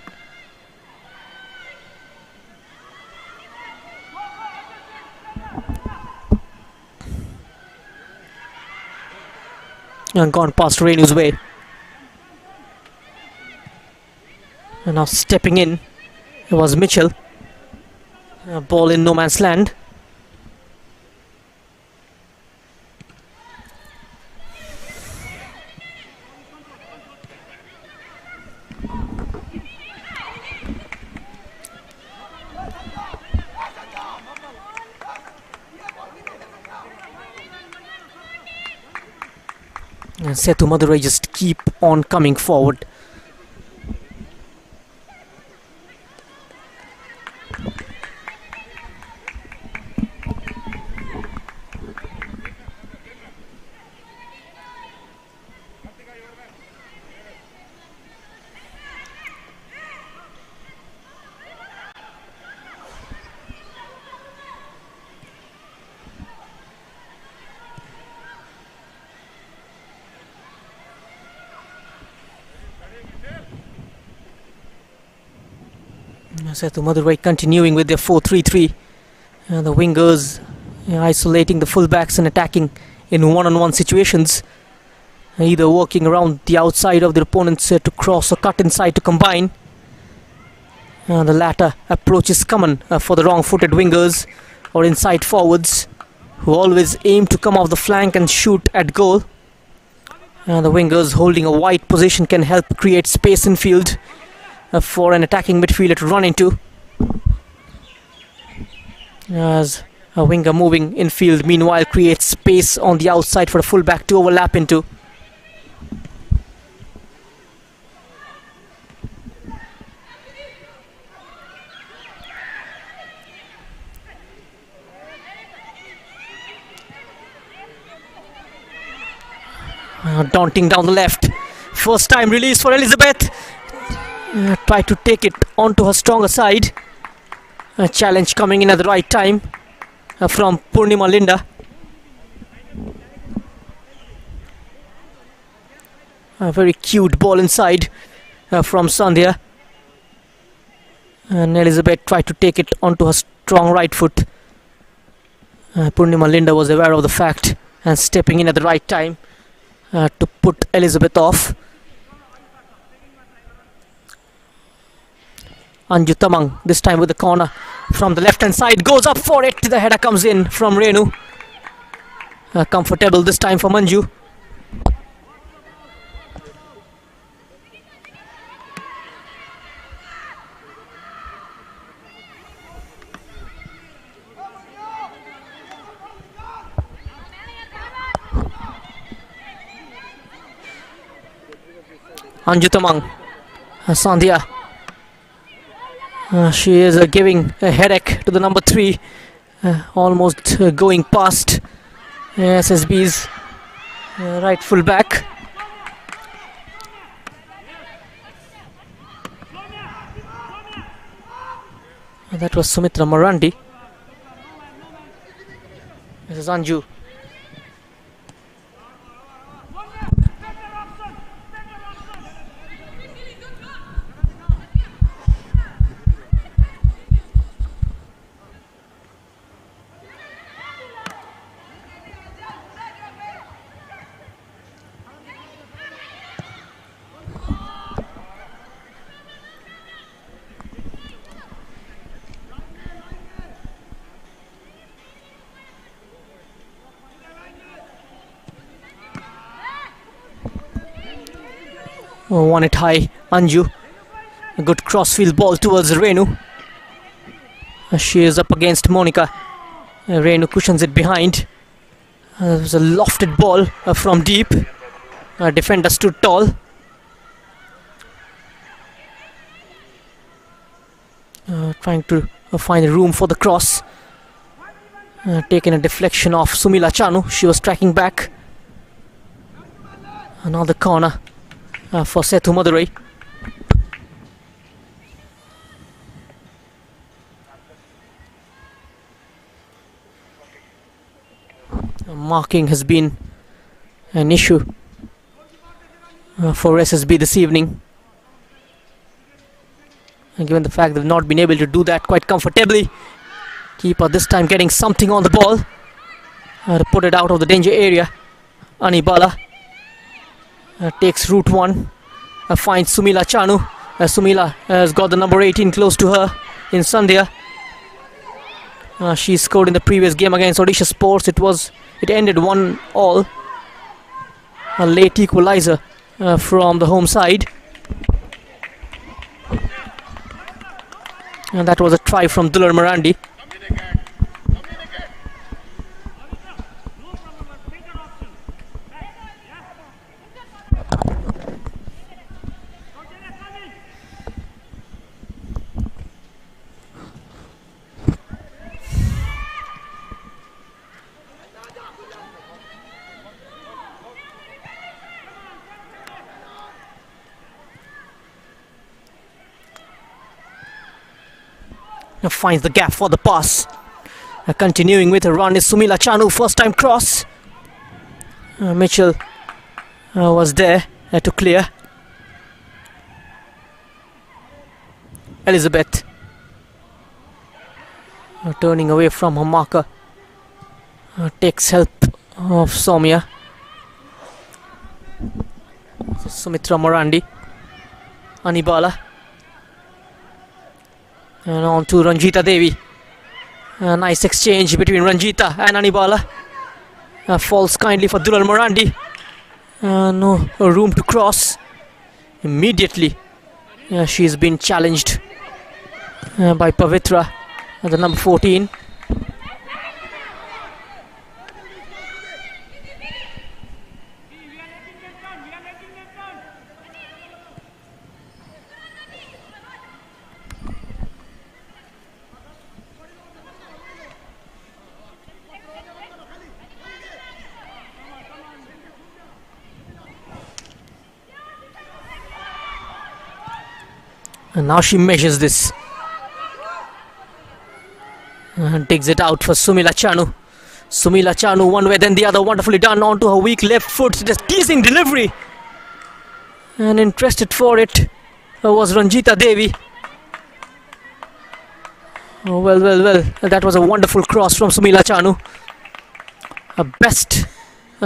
And gone past Renu's way. And now stepping in, it was Mitchell. Ball in no man's land. And Sethu Madurai just keep on coming forward. Sethu Madurai continuing with their 4-3-3. The wingers isolating the fullbacks and attacking in one-on-one situations. Either working around the outside of their opponents to cross or cut inside to combine. The latter approach is common for the wrong-footed wingers or inside forwards who always aim to come off the flank and shoot at goal. The wingers holding a wide position can help create space in field for an attacking midfielder to run into. As a winger moving infield meanwhile creates space on the outside for a fullback to overlap into. Daunting down the left. First time release for Elizabeth. Try to take it onto her stronger side. A challenge coming in at the right time. from Purnima Linda. A very cute ball inside from Sandhya. And Elizabeth tried to take it onto her strong right foot. Purnima Linda was aware of the fact and stepping in at the right time to put Elizabeth off. Anju Tamang, this time with the corner from the left hand side, goes up for it. The header comes in from Renu. Comfortable this time for Manju. Anju Tamang, Sandhya. She is giving a headache to the number 3, almost going past SSB's right full back. That was Sumitra Marandi. This is Anju. Won it high, Anju. A good crossfield ball towards Renu. She is up against Monica. Renu cushions it behind. There was a lofted ball from deep. Defender stood tall. Trying to find room for the cross. Taking a deflection off Sumila Chanu. She was tracking back. Another corner for Sethu Madurai. Marking has been an issue for SSB this evening. And given the fact they've not been able to do that quite comfortably, keeper this time getting something on the ball to put it out of the danger area. Anibala takes route 1, finds Sumila Chanu. Sumila has got the number 18 close to her in Sandhya. She scored in the previous game against Odisha Sports. It ended 1-1. A late equalizer from the home side. And that was a try from Dular Marandi. Finds the gap for the pass. Continuing with a run is Sumila Chanu. First time cross. Mitchell was there to clear. Elizabeth turning away from her marker. Takes help of Soumya. Sumitra Marandi. Anibala. And on to Ranjita Devi. A nice exchange between Ranjita and Anibala. Falls kindly for Dular Marandi. No room to cross. Immediately she's been challenged by Pavitra, the number 14. And now she measures this. Digs it out for Sumila Chanu. Sumila Chanu, one way then the other, wonderfully done onto her weak left foot. Just teasing delivery. And interested for it was Ranjita Devi. Oh, well. That was a wonderful cross from Sumila Chanu. A best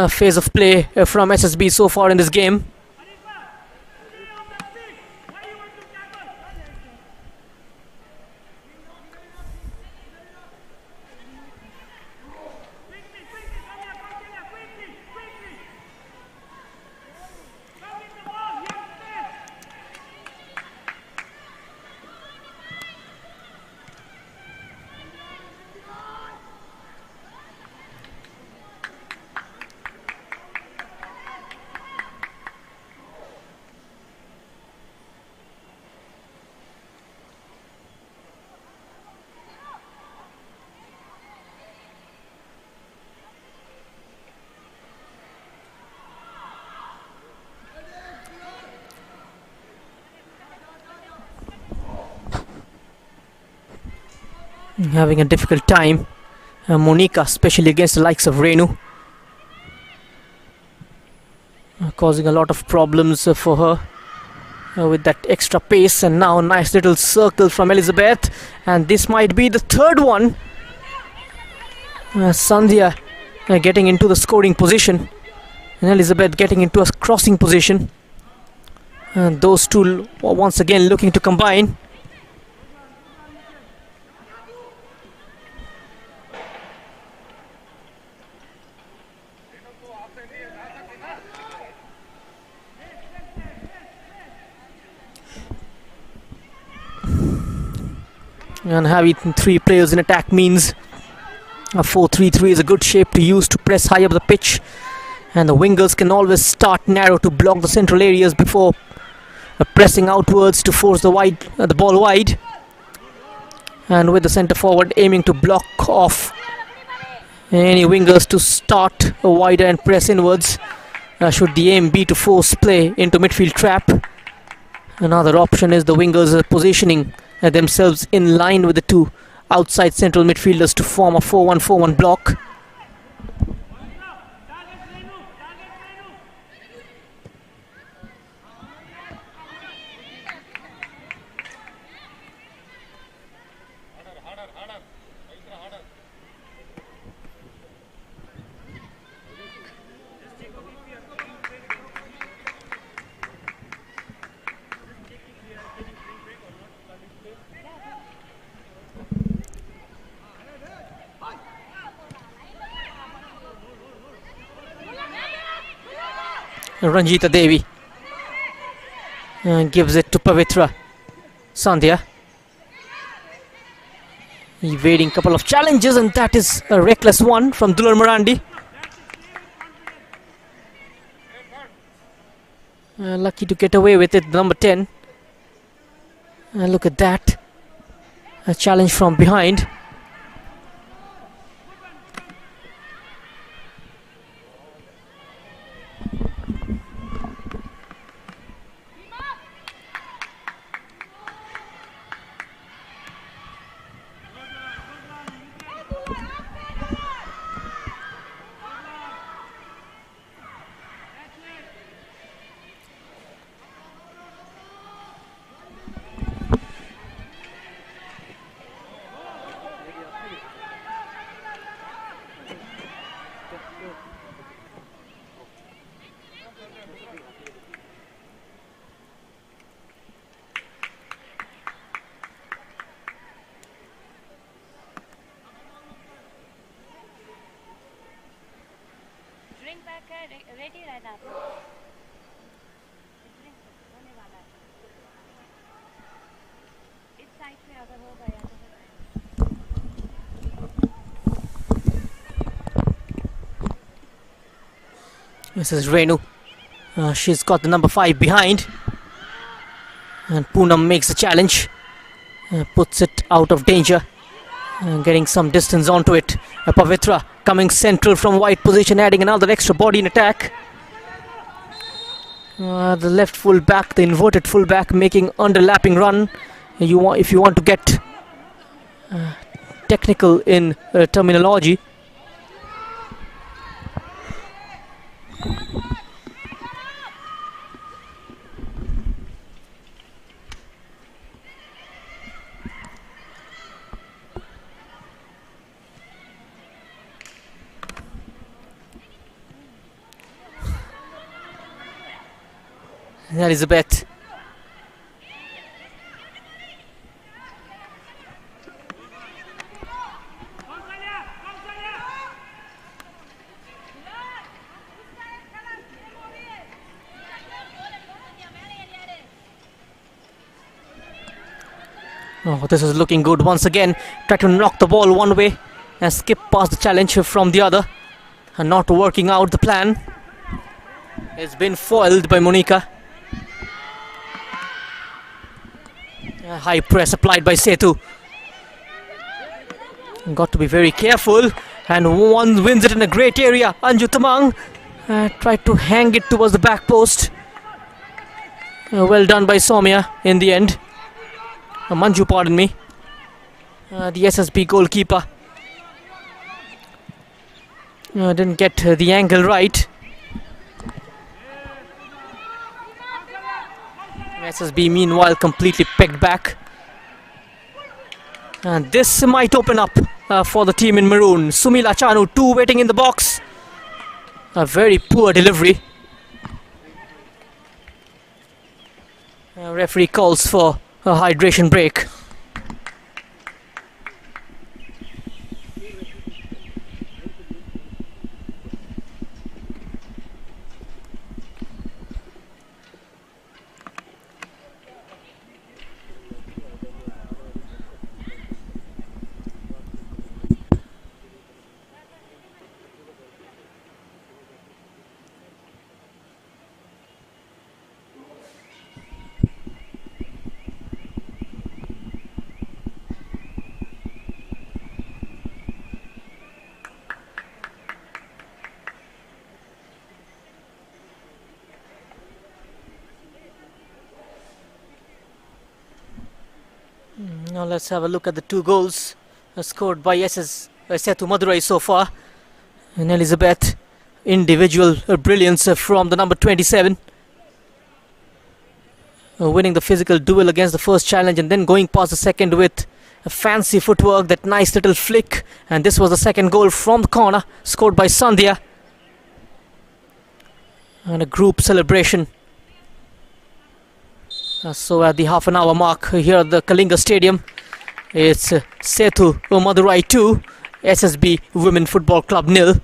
phase of play from SSB so far in this game. Having a difficult time, Monica, especially against the likes of Renu, causing a lot of problems for her with that extra pace. And now a nice little circle from Elizabeth, and this might be the third one. Sandhya getting into the scoring position, and Elizabeth getting into a crossing position, and those two once again looking to combine. And having three players in attack means a 4-3-3 is a good shape to use to press high up the pitch, and the wingers can always start narrow to block the central areas before pressing outwards to force the ball wide, and with the centre forward aiming to block off any wingers to start wider and press inwards, should the aim be to force play into midfield trap. Another option is the wingers positioning themselves in line with the two outside central midfielders to form a 4-1-4-1 block. Ranjita Devi gives it to Pavitra. Sandhya evading a couple of challenges, and that is a reckless one from Dular Marandi. Lucky to get away with it, number 10. Look at that, a challenge from behind. Ready रहना आप होने वाला है इस side में अगर हो गया तो This is Renu. She's got the number 5 behind, and Poonam makes the challenge, puts it out of danger, getting some distance onto it. Pavitra coming central from wide position, adding another extra body in attack. The left full back, the inverted full back, making underlapping run. If you want to get technical in terminology. Elizabeth. Oh, this is looking good once again. Try to knock the ball one way and skip past the challenge from the other. And not working out the plan. It's been foiled by Monica. A high press applied by Sethu. Got to be very careful. And one wins it in a great area. Anju Tamang tried to hang it towards the back post. Well done by Soumya in the end. Manju, pardon me. The SSB goalkeeper didn't get the angle right. SSB meanwhile completely pegged back. And this might open up for the team in maroon. Sumila Chanu, 2 waiting in the box. A very poor delivery. Referee calls for a hydration break. Now let's have a look at the 2 goals scored by Sethu Madurai so far. And Elizabeth, individual brilliance from the number 27. Winning the physical duel against the first challenge and then going past the second with a fancy footwork, that nice little flick. And this was the second goal from the corner, scored by Sandhya. And a group celebration. So at the half an hour mark here at the Kalinga Stadium, it's Sethu Madurai 2, SSB Women Football Club 0.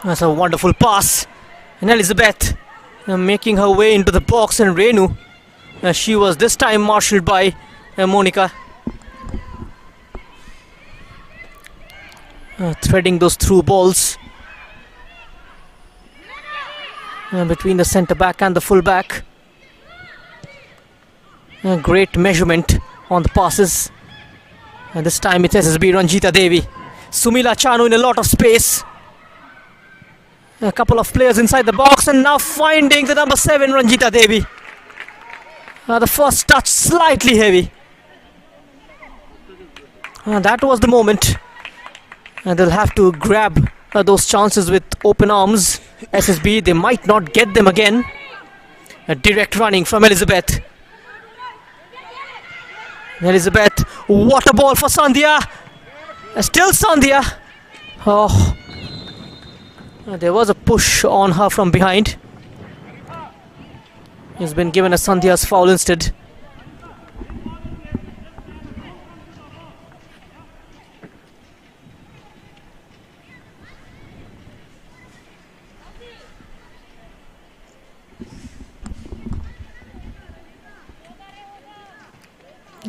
That's a wonderful pass. And Elizabeth making her way into the box, and Renu, she was this time marshalled by Monica. Threading those through balls between the centre back and the full back. Great measurement on the passes. And this time it's SSB Ranjita Devi. Sumila Chanu in a lot of space. A couple of players inside the box, and now finding the number 7 Ranjita Devi. The first touch slightly heavy. That was the moment. And they'll have to grab those chances with open arms. SSB, they might not get them again. A direct running from Elizabeth. Elizabeth, what a ball for Sandhya. Still Sandhya. Oh. There was a push on her from behind. He's been given a Sandhya's foul instead.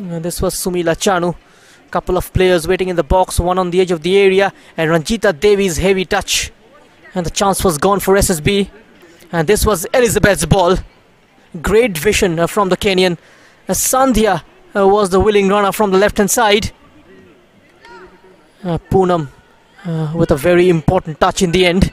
This was Sumila Chanu. Couple of players waiting in the box, one on the edge of the area, and Ranjita Devi's heavy touch. And the chance was gone for SSB. And this was Elizabeth's ball. Great vision from the Kenyan. Sandhya was the willing runner from the left hand side. Poonam with a very important touch in the end.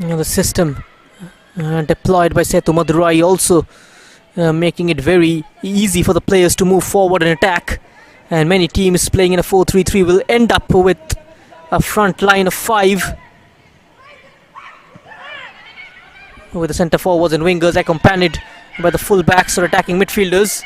The system deployed by Sethu Madurai also making it very easy for the players to move forward and attack. And many teams playing in a 4-3-3 will end up with a front line of 5, with the centre forwards and wingers accompanied by the full backs or attacking midfielders.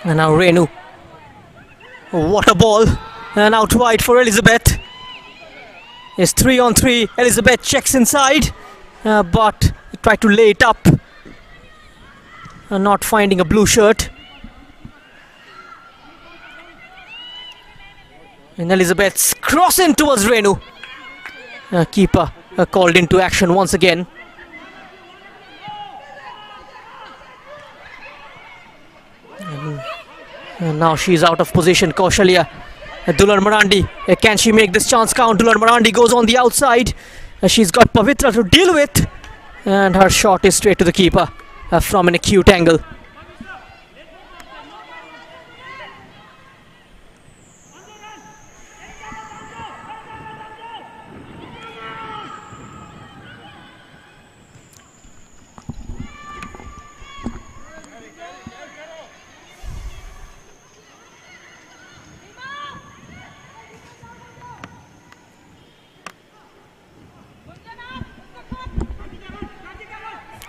And now Renu. What a ball. And out wide for Elizabeth. It's 3-on-3. Elizabeth checks inside. But tried to lay it up. Not finding a blue shirt. And Elizabeth's crossing towards Renu. Keeper called into action once again. And now she's out of position. Kaushalya. Dular Marandi. Can she make this chance count? Dular Marandi goes on the outside. She's got Pavitra to deal with. And her shot is straight to the keeper from an acute angle.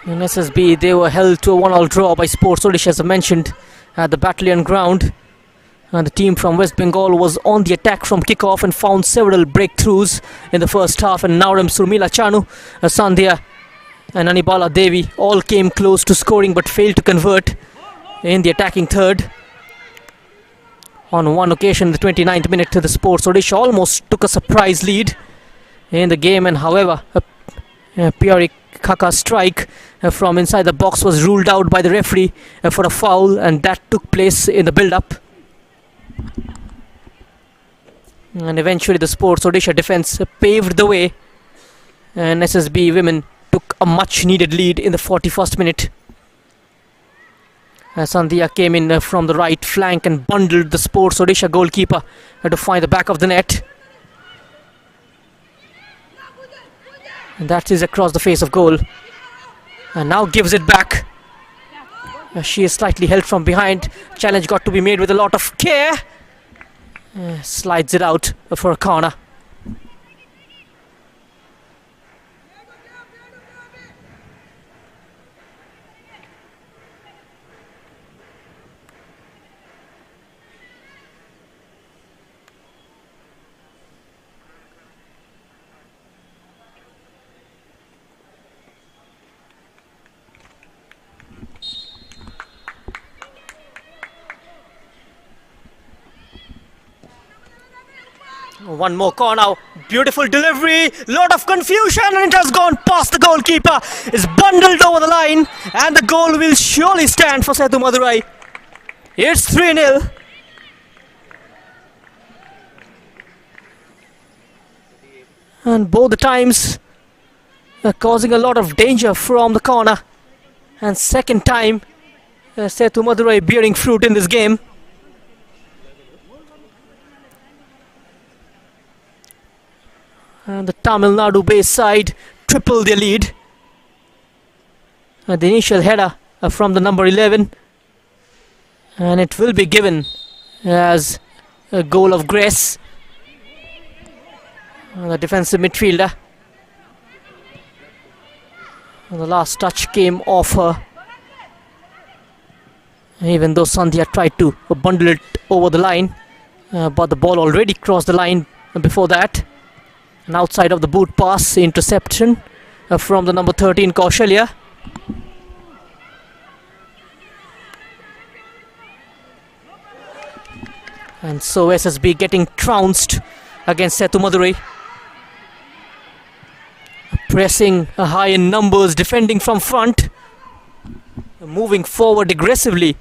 In SSB, they were held to a 1-1 draw by Sports Odisha, as I mentioned, at the Battalion ground. And the team from West Bengal was on the attack from kickoff and found several breakthroughs in the first half. And Nauram, Surmila Chanu, Sandhya and Anibala Devi all came close to scoring but failed to convert in the attacking third. On one occasion, the 29th minute, the Sports Odisha almost took a surprise lead in the game. And however, Piyari Khaka strike from inside the box was ruled out by the referee for a foul, and that took place in the build-up. And eventually the Sports Odisha defence paved the way, and SSB women took a much-needed lead in the 41st minute. Sandhya came in from the right flank and bundled the Sports Odisha goalkeeper to find the back of the net. And that is across the face of goal. And now gives it back. She is slightly held from behind. Challenge got to be made with a lot of care. Slides it out for a corner. One more corner. Beautiful delivery. Lot of confusion, and it has gone past the goalkeeper. It's bundled over the line, and the goal will surely stand for Sethu Madurai. It's 3-0. And both the times causing a lot of danger from the corner. And second time, Sethu Madurai bearing fruit in this game. And the Tamil Nadu based side triple their lead. The initial header from the number 11. And it will be given as a goal of grace. The defensive midfielder. And the last touch came off her. Even though Sandhya tried to bundle it over the line. But the ball already crossed the line before that. And outside of the boot pass, interception from the number 13 Kaushalya. And so SSB getting trounced against Sethu Madurai. Pressing high in numbers, defending from front. Moving forward aggressively.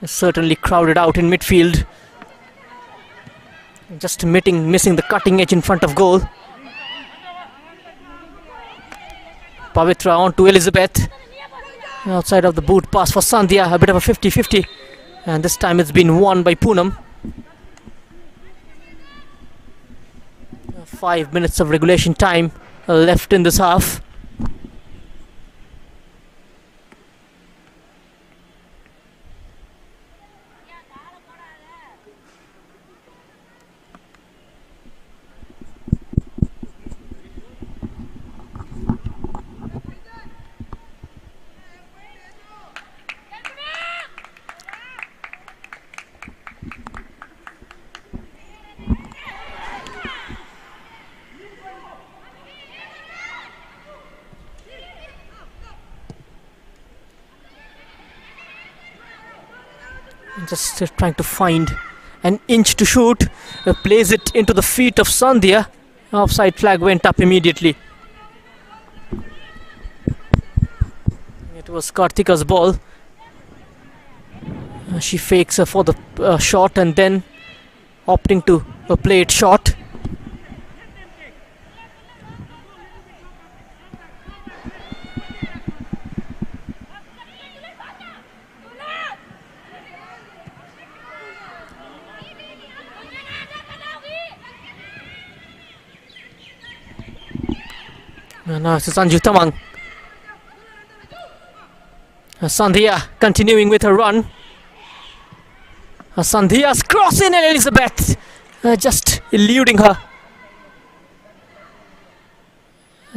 Certainly crowded out in midfield. Just missing the cutting edge in front of goal. Pavitra on to Elizabeth. Outside of the boot pass for Sandhya. A bit of a 50-50. And this time it's been won by Poonam. 5 minutes of regulation time left in this half. Just trying to find an inch to shoot. Plays it into the feet of Sandhya. Offside flag went up immediately. It was Karthika's ball. She fakes for the shot and then opting to play it short. Now it's Sanju Tamang. Sandhya continuing with her run. Sandhya's crossing and Elizabeth just eluding her.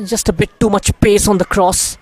Just a bit too much pace on the cross.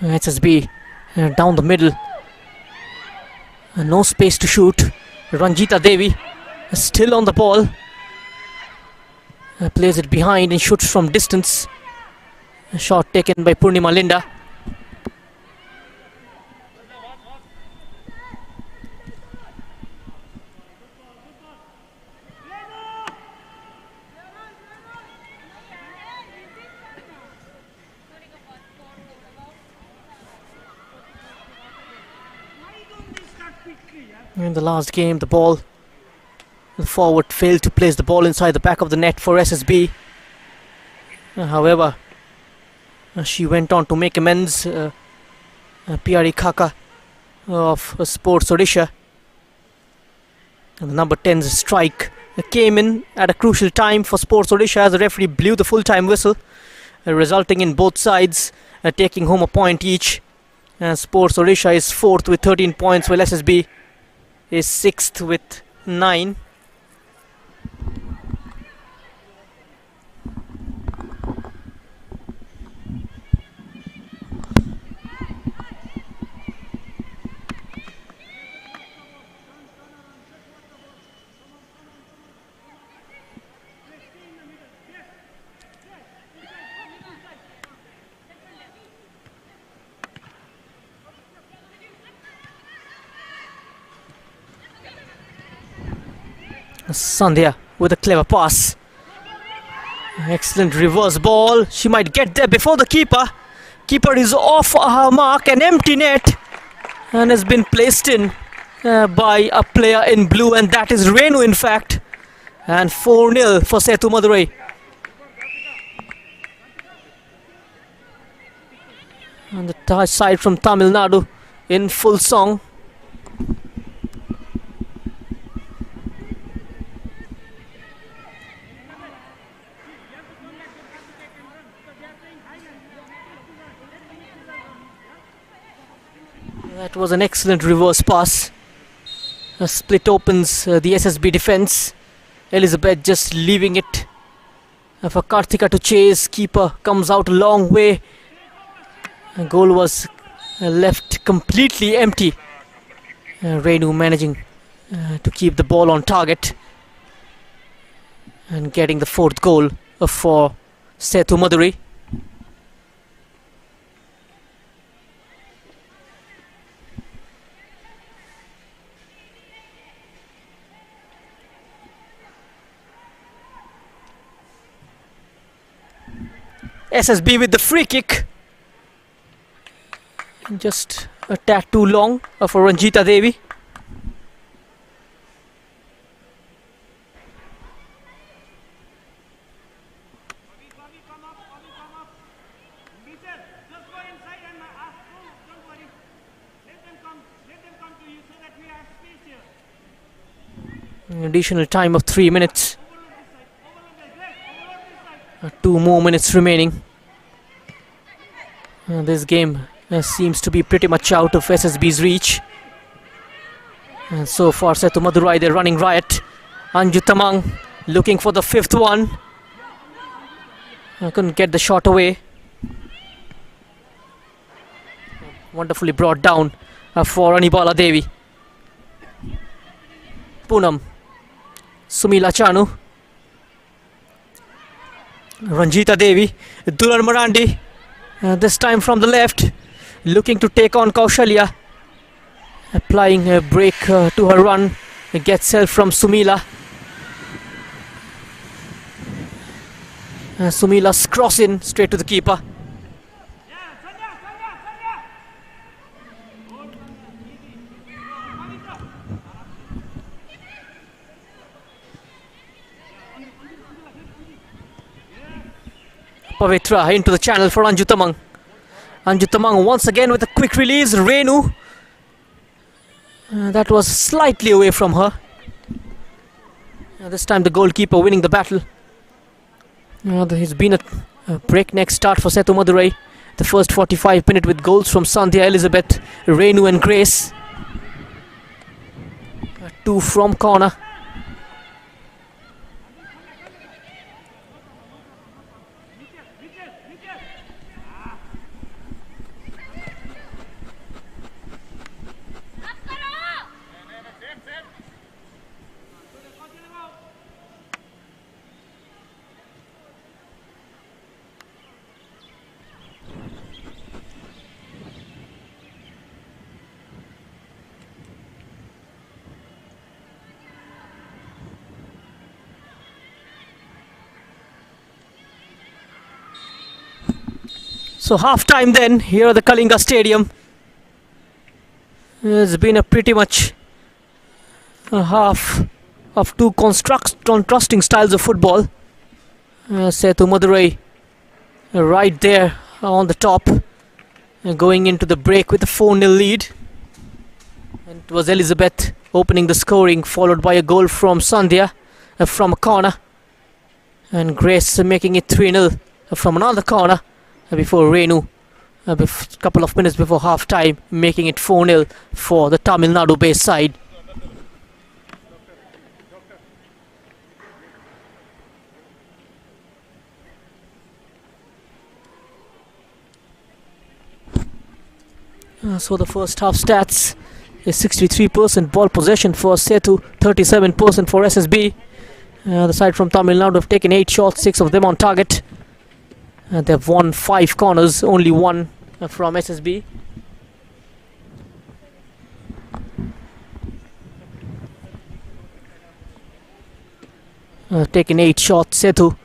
SSB down the middle. No space to shoot. Ranjita Devi still on the ball. Plays it behind and shoots from distance. A shot taken by Purnima Linda. In the last game, the forward failed to place the ball inside the back of the net for SSB. However, she went on to make amends. Piari Khaka of Sports Odisha. And the number 10's strike came in at a crucial time for Sports Odisha as the referee blew the full-time whistle, resulting in both sides taking home a point each. Sports Odisha is 4th with 13 points, while SSB is 6th with 9. Sandhya with a clever pass. Excellent reverse ball. She might get there before the keeper. Keeper is off her mark. An empty net and has been placed in by a player in blue, and that is Renu in fact. And 4-0 for Sethu Madurai. On the touch side from Tamil Nadu in full song. That was an excellent reverse pass. A split opens the SSB defense. Elizabeth just leaving it for Karthika to chase. Keeper comes out a long way. The goal was left completely empty. Renu managing to keep the ball on target and getting the 4th goal for Sethu Madurai. SSB with the free kick. Just a tad too long for Ranjita Devi. An additional time of 3 minutes. 2 more minutes remaining. This game seems to be pretty much out of SSB's reach. And so far, Sethu Madurai, they're running riot. Anju Tamang looking for the 5th one. Couldn't get the shot away. Wonderfully brought down for Anibala Devi. Poonam. Sumila Chanu. Ranjita Devi. Dular Marandi. This time from the left. Looking to take on Kaushalya. Applying a break to her run. Gets help from Sumila. Sumila's cross in straight to the keeper. Pavitra into the channel for Anju Tamang. Anju Tamang once again with a quick release. Renu. That was slightly away from her. This time the goalkeeper winning the battle. There's been a breakneck start for Sethu Madurai. The first 45 minutes with goals from Sandhya, Elizabeth, Renu and Grace. 2 from corner. So half time then here at the Kalinga Stadium. It's been a pretty much a half of two contrasting styles of football. Sethu Madurai right there on the top, going into the break with a 4-0 lead. And it was Elizabeth opening the scoring, followed by a goal from Sandhya from a corner, and Grace making it 3-0 from another corner before Renu, a couple of minutes before half time, making it 4-0 for the Tamil Nadu based side. So the first half stats is 63% ball possession for Sethu, 37% for SSB. The side from Tamil Nadu have taken 8 shots, 6 of them on target. They've won 5 corners, only 1 from SSB. Taken 8 shots, Sethu.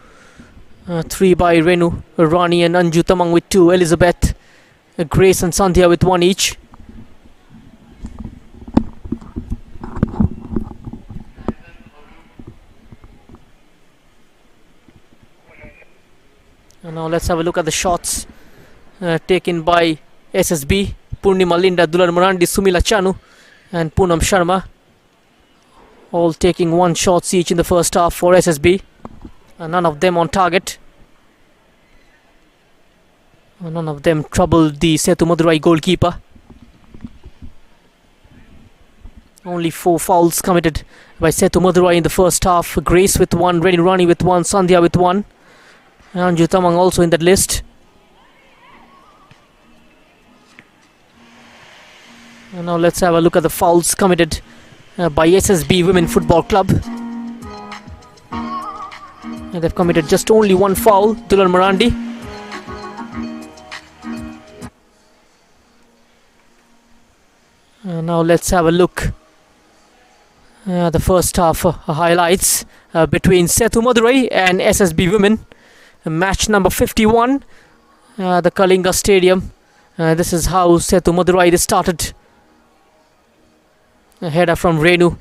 3 by Renu, Rani and Anju Tamang with 2, Elizabeth, Grace and Sandhya with 1 each. And now let's have a look at the shots taken by SSB. Purnima Linda, Dular Marandi, Sumila Chanu and Poonam Sharma, all taking 1 shots each in the first half for SSB. None of them on target. None of them troubled the Sethu Madurai goalkeeper. Only 4 fouls committed by Sethu Madurai in the first half. Grace with 1, Reni Rani with 1, Sandhya with 1. Anju Tamang also in that list. And now let's have a look at the fouls committed by SSB Women Football Club. And they've committed just only 1 foul, Dular Marandi. Now let's have a look at the first half highlights between Sethu Madurai and SSB Women. Match number 51, the Kalinga Stadium. This is how Sethu Madurai started. A header from Renu,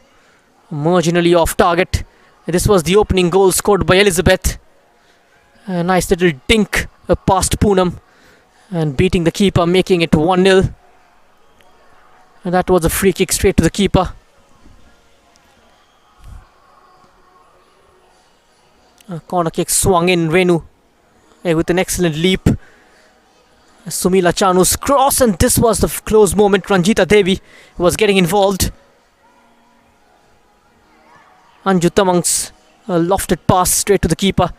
marginally off target. This was the opening goal scored by Elizabeth. A nice little dink past Poonam and beating the keeper, making it 1-0. And that was a free kick straight to the keeper. A corner kick swung in, Renu with an excellent leap. Sumila Chanu's cross, and this was the close moment. Ranjita Devi was getting involved. Anju Tamang's lofted pass straight to the keeper.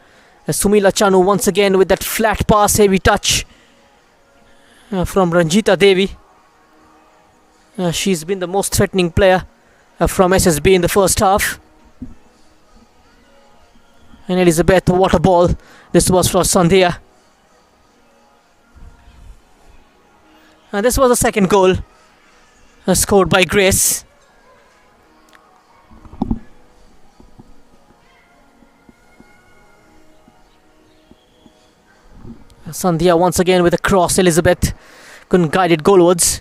Sumila Chanu once again with that flat pass, heavy touch from Ranjita Devi. She's been the most threatening player from SSB in the first half. And Elizabeth, water ball. This was for Sandhya. And this was the second goal scored by Grace. Sandhya once again with a cross. Elizabeth couldn't guide it goalwards.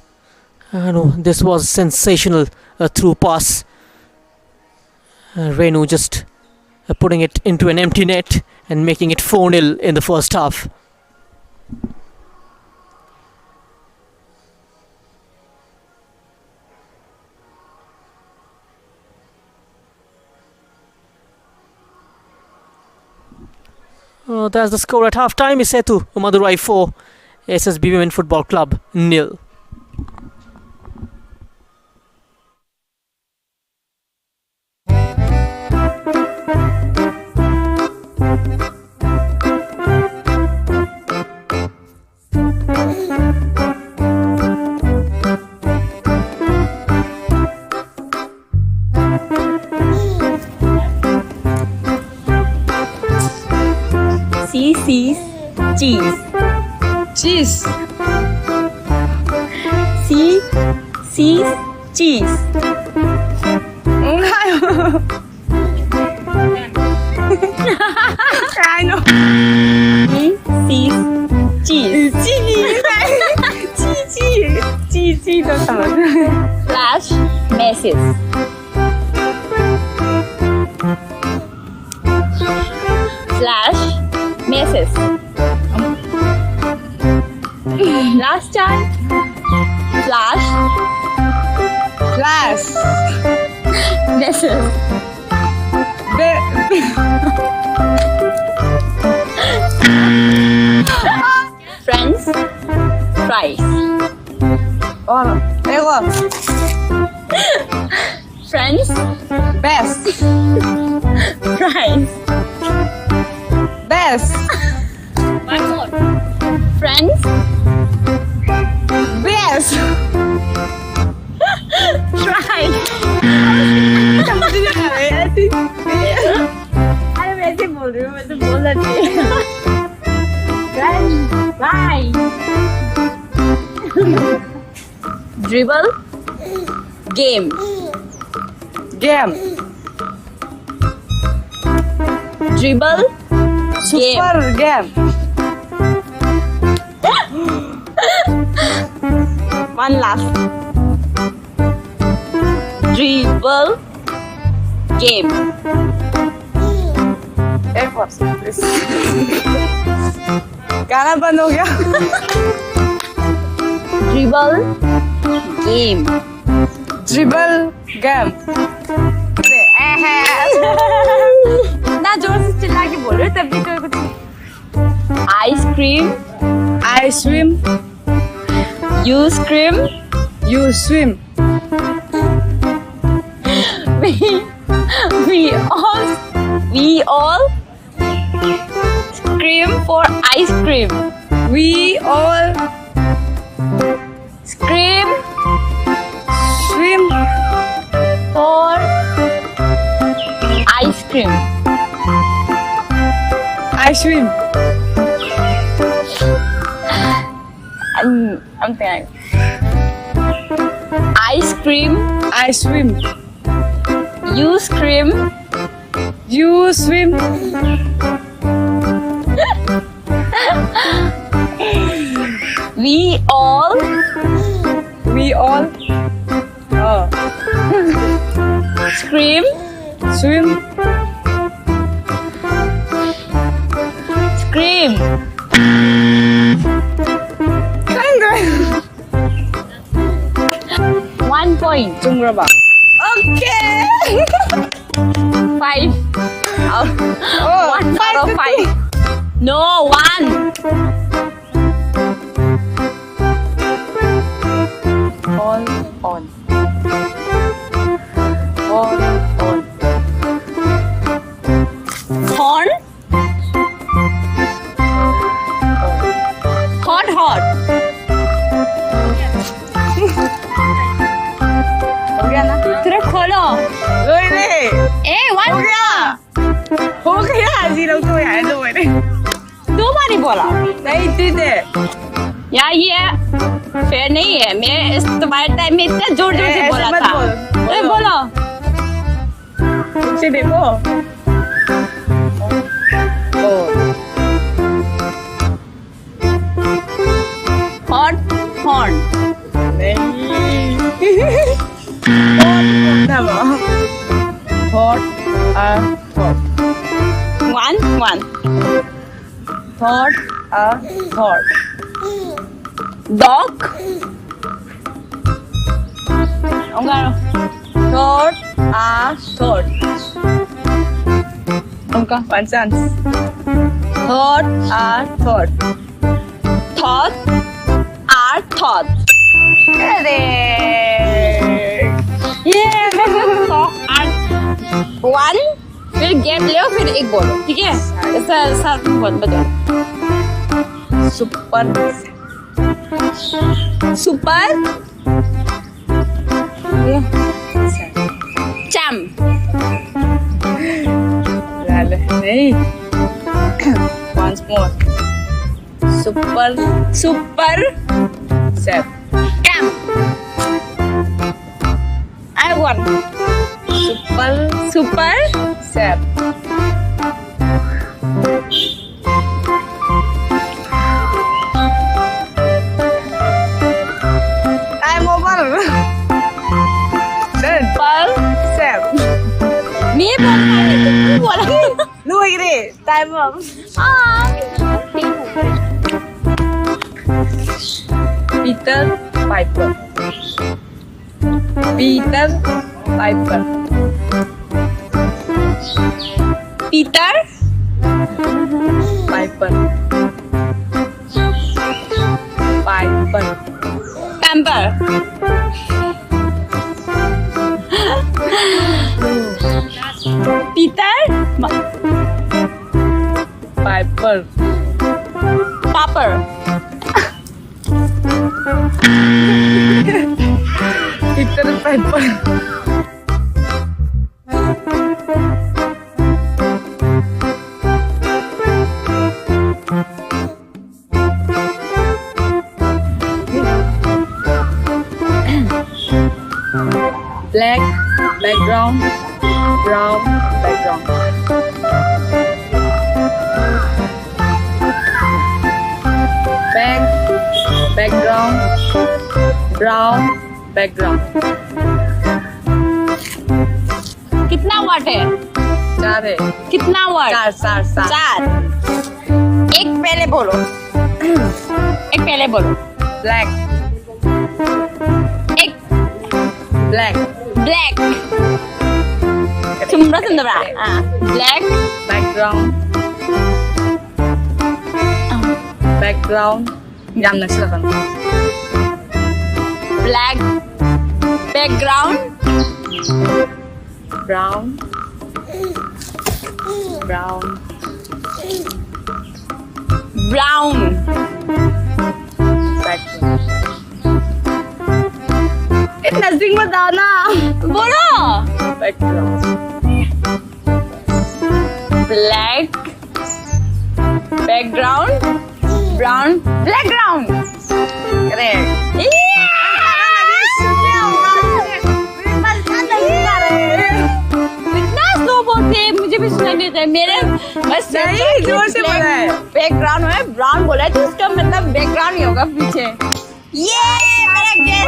This was sensational through pass. Renu just putting it into an empty net and making it 4-0 in the first half. That's the score at half time. Sethu Madurai 4, SSB Women Football Club 0. C cheese. Cheese. C cheese. I know. C cheese. Chili. Mrs. Slash Mrs. Last time. Slash Mrs. Friends. Fries. Friends. Best. Fries. Best. One more. Friends. Best. Fries. अरे मैं ऐसे बोल रही हूँ मैं तो बोल रही Friends. Bye. Dribble. Game. Game. Dribble. Super game. One last. Dribble. Game. एक बार please. गाना बंद हो गया. Dribble. Game. Dribble game. ना जोर से चिल्ला के बोल रहे हो तब भी तो कुछ. Ice cream. I swim. You scream. You swim. We all scream for ice cream. We all Scream swim for ice cream. I swim. I'm thinking. Ice cream. I swim. You scream. You swim. We all scream. Swim. Scream. 1 point. Chungraba. Okay. 5. Oh, 1 out of 5. No, 1. All on. All on. Horn. Hot. हो गया ना? थोड़ा खोलो. लोने. ए, 1. हो गया 0 तो यार दो मैंने. 2 बार ही बोला. नहीं दीदे. यार ये फेयर नहीं है. मैं इस तुम्हारे टाइम में इतना जोर जोर से बोला था. अरे बोलो. पीछे देखो. Hot horn. नहीं. Hot. Hot. 1. Thought. Thought. Dog. Thought. Thought. उनका 1 chance. Thought. Thought. Thought. Thought. अरे. ये thought 1. फिर गैप ले फिर एक बोलो. ठीक है. ऐसा साथ में बोल बताओ. Super. Super. Cham. नहीं. Once more. Super. Set. Cam. I won. Super. Set. I'm over. Done. Time up. Peter Piper. Peter Piper. Peter Piper. Piper. Pamper. Peter Piper. Popper. Peter Piper. Black background, brown background. Background, brown background. कितना word है? 4 है. कितना word? 4. चार. एक पहले बोलो. एक पहले बोलो. Black. एक Black. black. Sumber. Black Background. Background. Yang na silakan. black background. Brown. Brown. Brown. Background. नजदीक मत आओ ना. बोलो. Background. Black background. Brown background. Correct. इतना स्लो बोलते हैं, मुझे भी सुनाई देता है. मेरे बस नहीं, जोर से बोला है. बैकग्राउंड में ब्राउन बोला है तो उसका मतलब बैकग्राउंड ही होगा पीछे. ये मेरा guess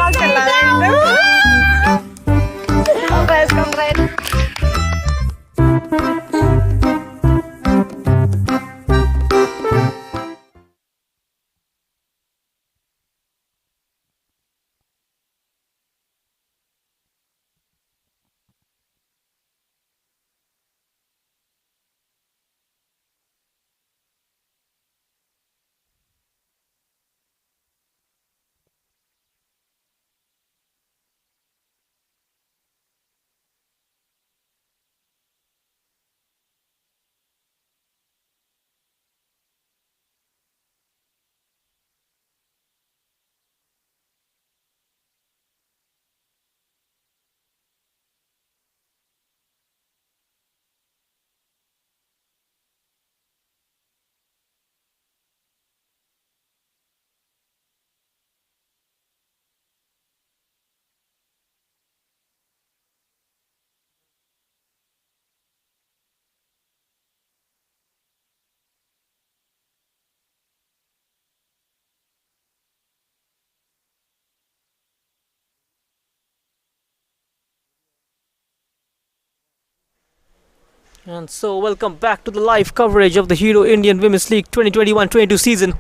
And so, welcome back to the live coverage of the Hero Indian Women's League 2021-22 season,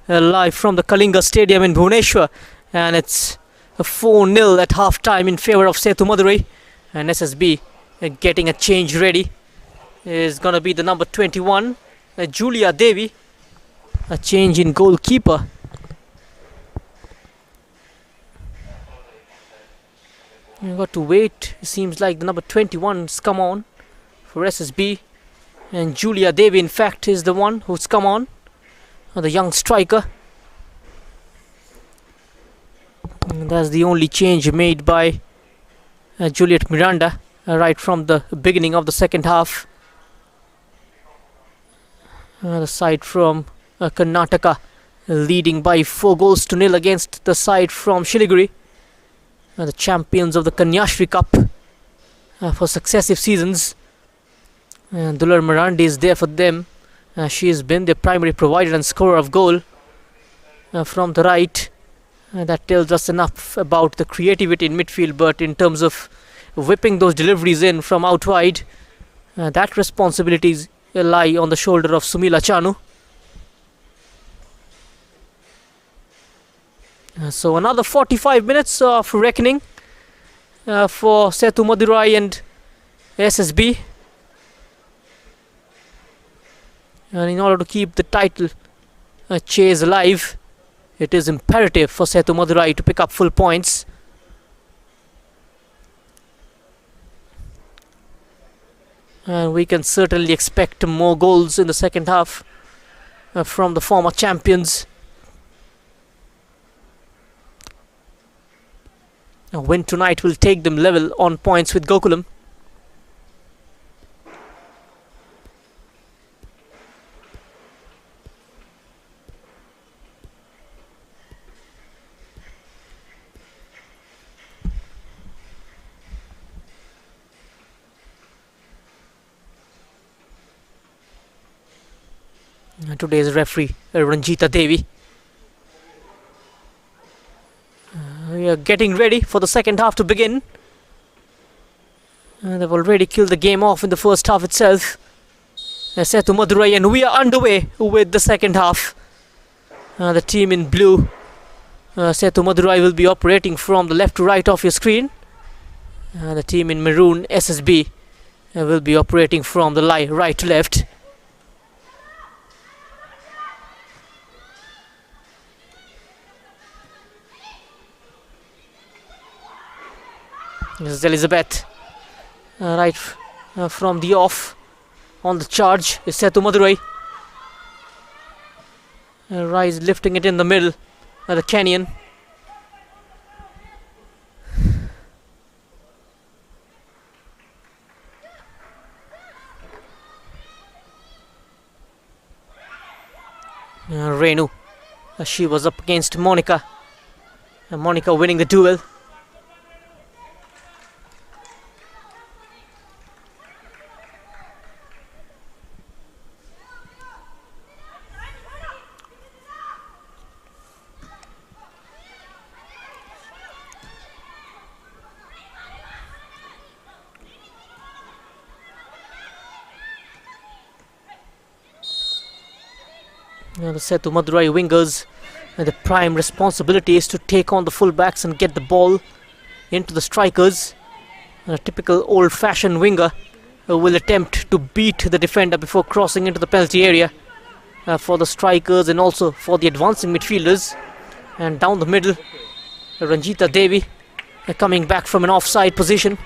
live from the Kalinga Stadium in Bhubaneswar. And it's a 4-0 at half-time in favour of Sethu Madurai. And SSB getting a change ready is going to be the number 21, Julia Devi. A change in goalkeeper. You've got to wait. It seems like the number 21's come on for SSB, and Julia Devi in fact is the one who's come on, the young striker. And that's the only change made by Juliet Miranda right from the beginning of the second half. The side from Karnataka leading by 4-0 against the side from Shiliguri, the champions of the Kanyashri Cup for successive seasons. Dular Marandi is there for them. She has been their primary provider and scorer of goal from the right. That tells us enough about the creativity in midfield, but in terms of whipping those deliveries in from out wide, that responsibility lie on the shoulder of Sumila Chanu. So another 45 minutes of reckoning for Sethu Madurai and SSB. And in order to keep the title chase alive, it is imperative for Sethu Madurai to pick up full points. And we can certainly expect more goals in the second half from the former champions. A win tonight will take them level on points with Gokulam. Today's referee, Ranjita Devi. We are getting ready for the second half to begin. They've already killed the game off in the first half itself. Sethu Madurai, and we are underway with the second half. The team in blue, Sethu Madurai, will be operating from the left to right of your screen. The team in maroon, SSB, will be operating from the right to left. This is Elizabeth, right from the off. On the charge is Sethu Madurai. Rise lifting it in the middle, the Kenyan. Renu, she was up against Monica. Monica winning the duel. The Sethu Madurai wingers, the prime responsibility is to take on the fullbacks and get the ball into the strikers. A typical old-fashioned winger will attempt to beat the defender before crossing into the penalty area for the strikers and also for the advancing midfielders. And down the middle, Ranjita Devi coming back from an offside position.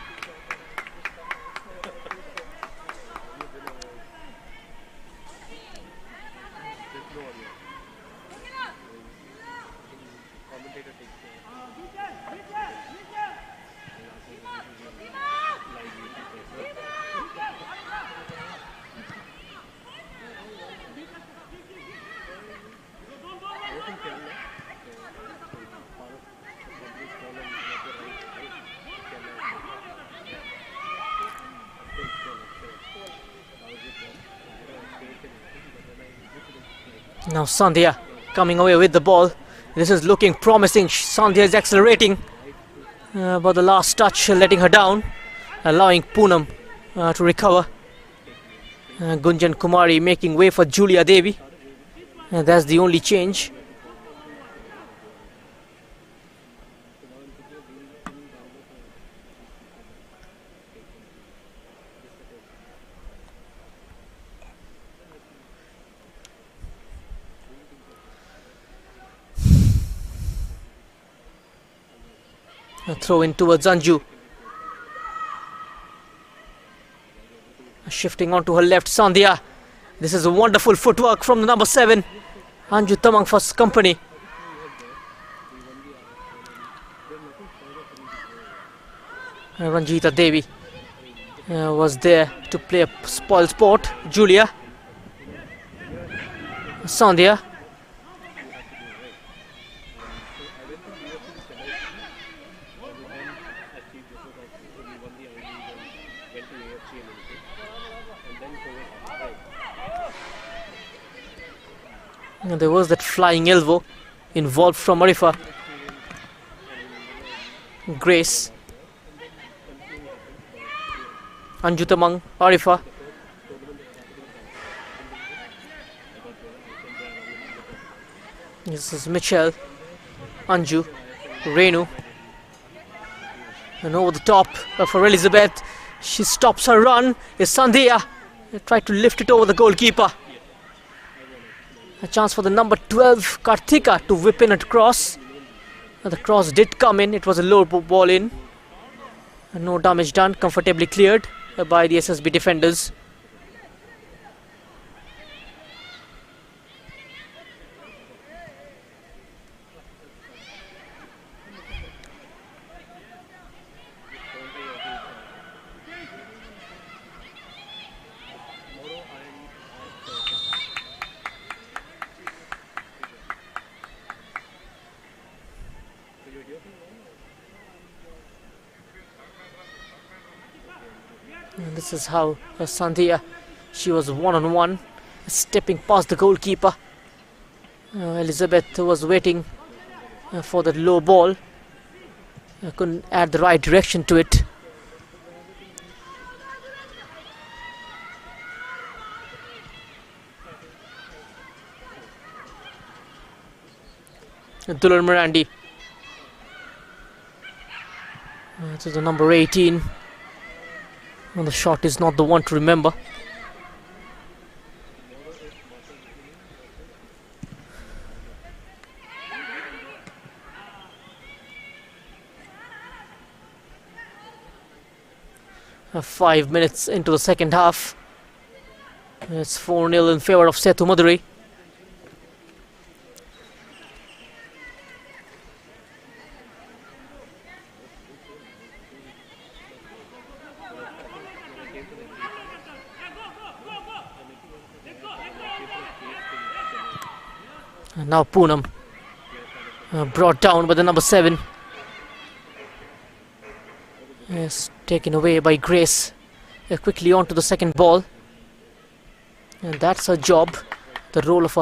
Now Sandhya coming away with the ball. This is looking promising. Sandhya is accelerating, but the last touch letting her down, allowing Poonam to recover. Gunjan Kumari making way for Julia Devi. That's the only change. A throw in towards Anju. Shifting onto her left, Sandhya. This is a wonderful footwork from the number 7, Anju Tamang for company. Ranjita Devi was there to play a spoil sport. Julia. Sandhya. And there was that flying elbow involved from Arifa. Grace. Anju Tamang, Arifa. This is Mitchell, Anju, Renu. And over the top for Elizabeth. She stops her run. Is Sandhya. Tried to lift it over the goalkeeper. A chance for the number 12, Karthika, to whip in at cross. The cross did come in. It was a low ball in. And no damage done. Comfortably cleared by the SSB defenders. And this is how Sandhya, she was one-on-one, stepping past the goalkeeper. Elizabeth was waiting for the low ball. Couldn't add the right direction to it. Dular Marandi. To the number 18. And the shot is not the one to remember. Uh, 5 minutes into the second half. It's 4-0 in favor of Sethu Madurai. And now Poonam brought down by the number 7. Yes, taken away by Grace. Quickly on to the second ball. And that's her job, the role of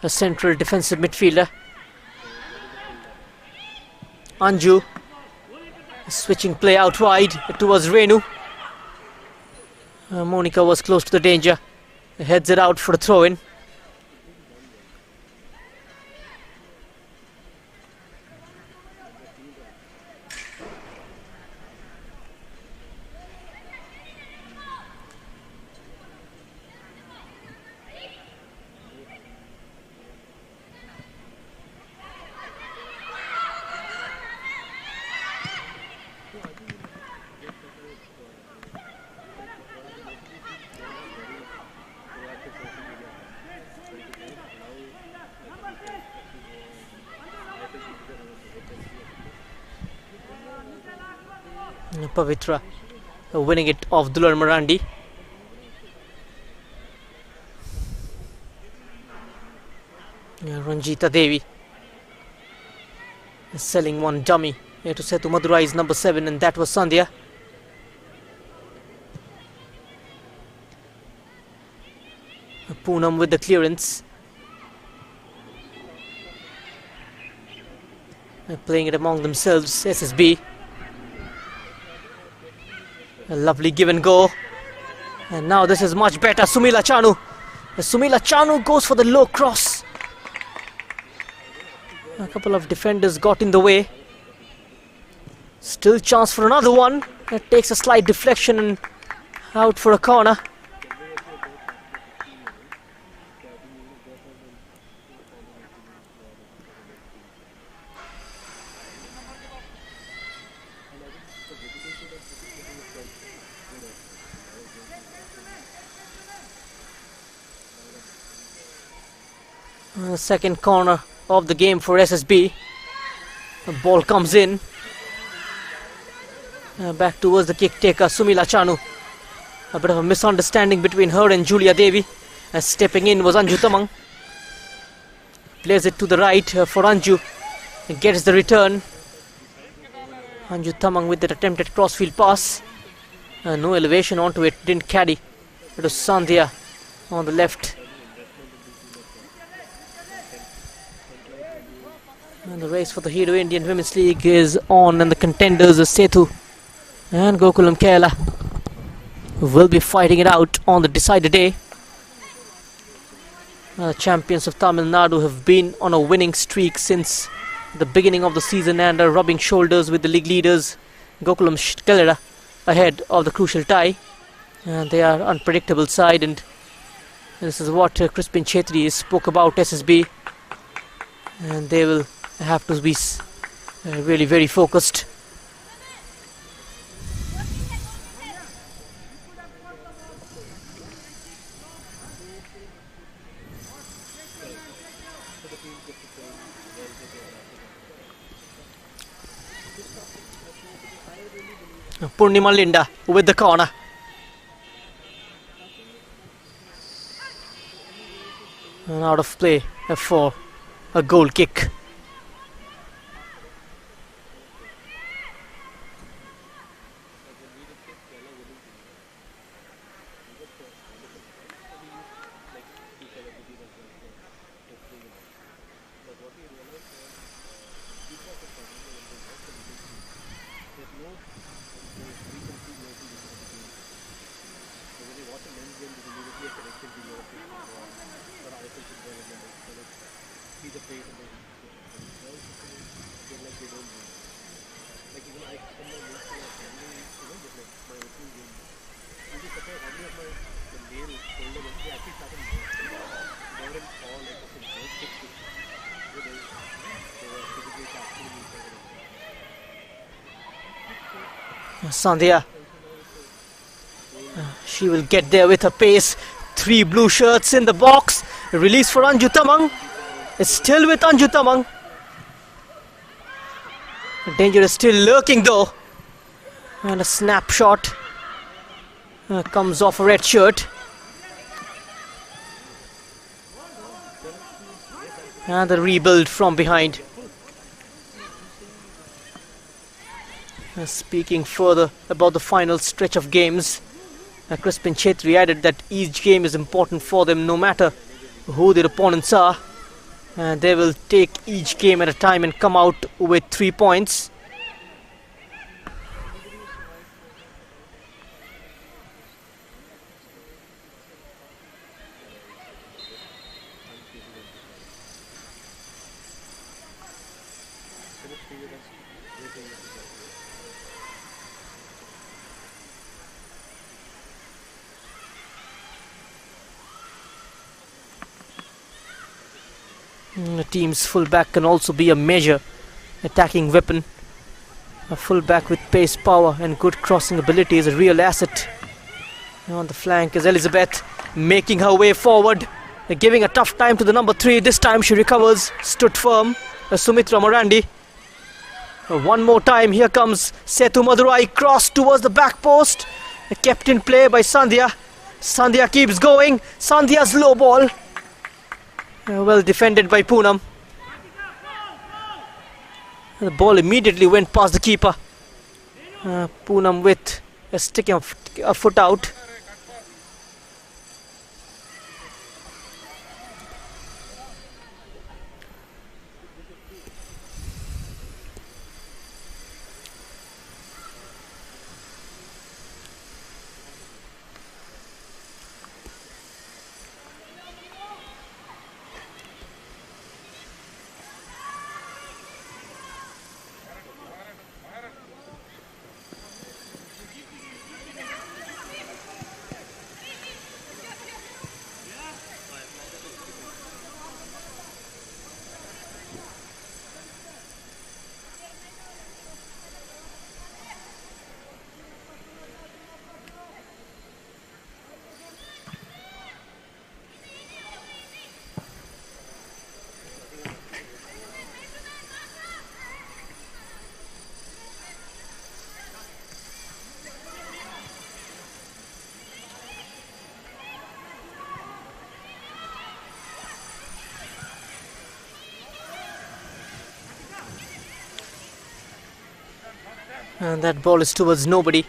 a central defensive midfielder. Anju switching play out wide towards Renu. Monica was close to the danger. Heads it out for a throw-in. Pavitra winning it off Dular Marandi. Ranjita Devi selling one dummy to Sethu Madurai's number 7, and that was Sandhya. Poonam with the clearance. Playing it among themselves, SSB. A lovely give and go. And now this is much better. Sumila Chanu. Sumila Chanu goes for the low cross. A couple of defenders got in the way. Still chance for another one. It takes a slight deflection and out for a corner. Second corner of the game for SSB. The ball comes in. Back towards the kick taker, Sumila Chanu. A bit of a misunderstanding between her and Julia Devi. Stepping in was Anju Tamang. Plays it to the right for Anju. Gets the return. Anju Tamang with that attempted crossfield pass. No elevation onto it, didn't carry. It was Sandhya on the left. And the race for the Hero Indian Women's League is on, and the contenders are Sethu and Gokulam Kerala will be fighting it out on the decider day. Champions of Tamil Nadu have been on a winning streak since the beginning of the season and are rubbing shoulders with the league leaders Gokulam Kelera ahead of the crucial tie. They are unpredictable side, and this is what Crispin Chetri spoke about SSB, and they will have to be really very focused. Purnima Linda with the corner. And out of play for a goal kick. Sandhya, she will get there with her pace. 3 blue shirts in the box. Release for Anju Tamang. It's still with Anju Tamang. The danger is still lurking though. And a snapshot comes off a red shirt. And the rebuild from behind. Speaking further about the final stretch of games, Crispin Chetri added that each game is important for them no matter who their opponents are. They will take each game at a time and come out with 3 points. The team's fullback can also be a major attacking weapon. A fullback with pace, power and good crossing ability is a real asset. On the flank is Elizabeth, making her way forward, giving a tough time to the number 3. This time she recovers, stood firm. Sumitra Morandi. One more time, here comes Sethu Madurai, cross towards the back post. Kept in play by Sandhya. Sandhya keeps going. Sandhya's low ball. Well defended by Poonam. The ball immediately went past the keeper. Poonam with sticking a foot out. And that ball is towards nobody.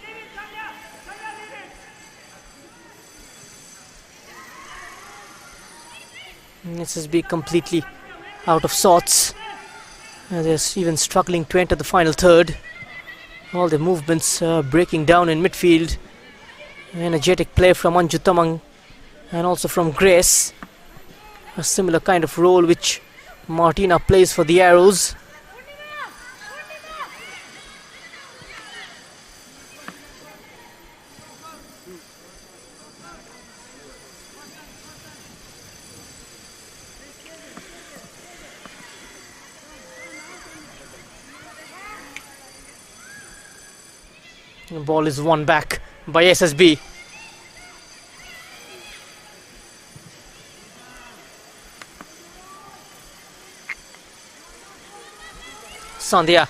SSB completely out of sorts. They're even struggling to enter the final third. All the movements breaking down in midfield. Energetic play from Anju Tamang and also from Grace. A similar kind of role which Martina plays for the Arrows. The ball is won back by SSB. Sandhya.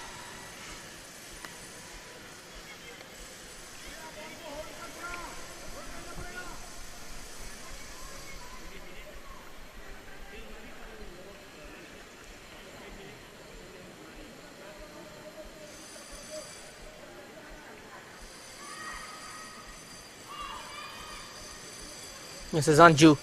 This is Anju.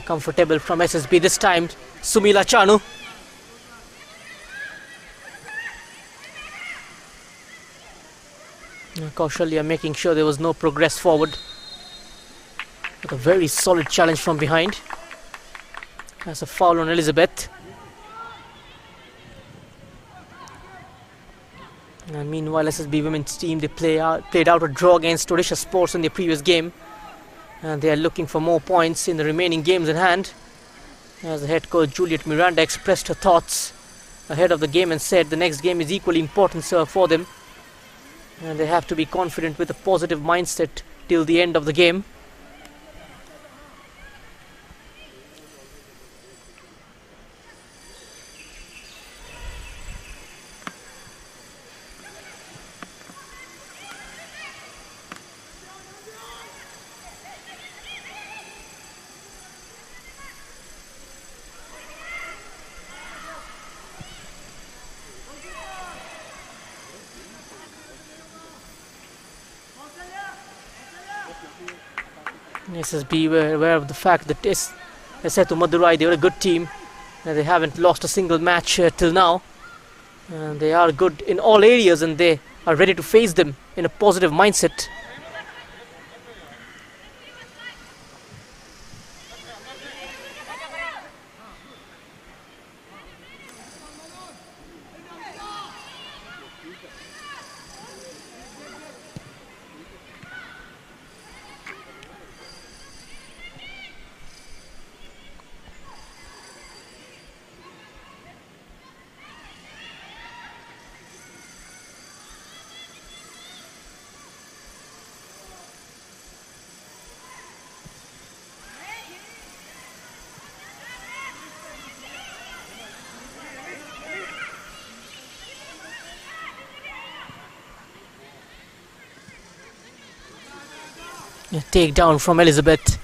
Comfortable from SSB this time. Sumila Chanu. Kaushalya making sure there was no progress forward. With a very solid challenge from behind. That's a foul on Elizabeth. And meanwhile, SSB women's team, they played out a draw against Odisha Sports in the previous game. And they are looking for more points in the remaining games in hand. As the head coach Juliet Miranda expressed her thoughts ahead of the game and said the next game is equally important for them. And they have to be confident with a positive mindset till the end of the game. SSB were aware of the fact that Sethu Madurai, they were a good team. They haven't lost a single match till now. And they are good in all areas and they are ready to face them in a positive mindset. Takedown from Elizabeth.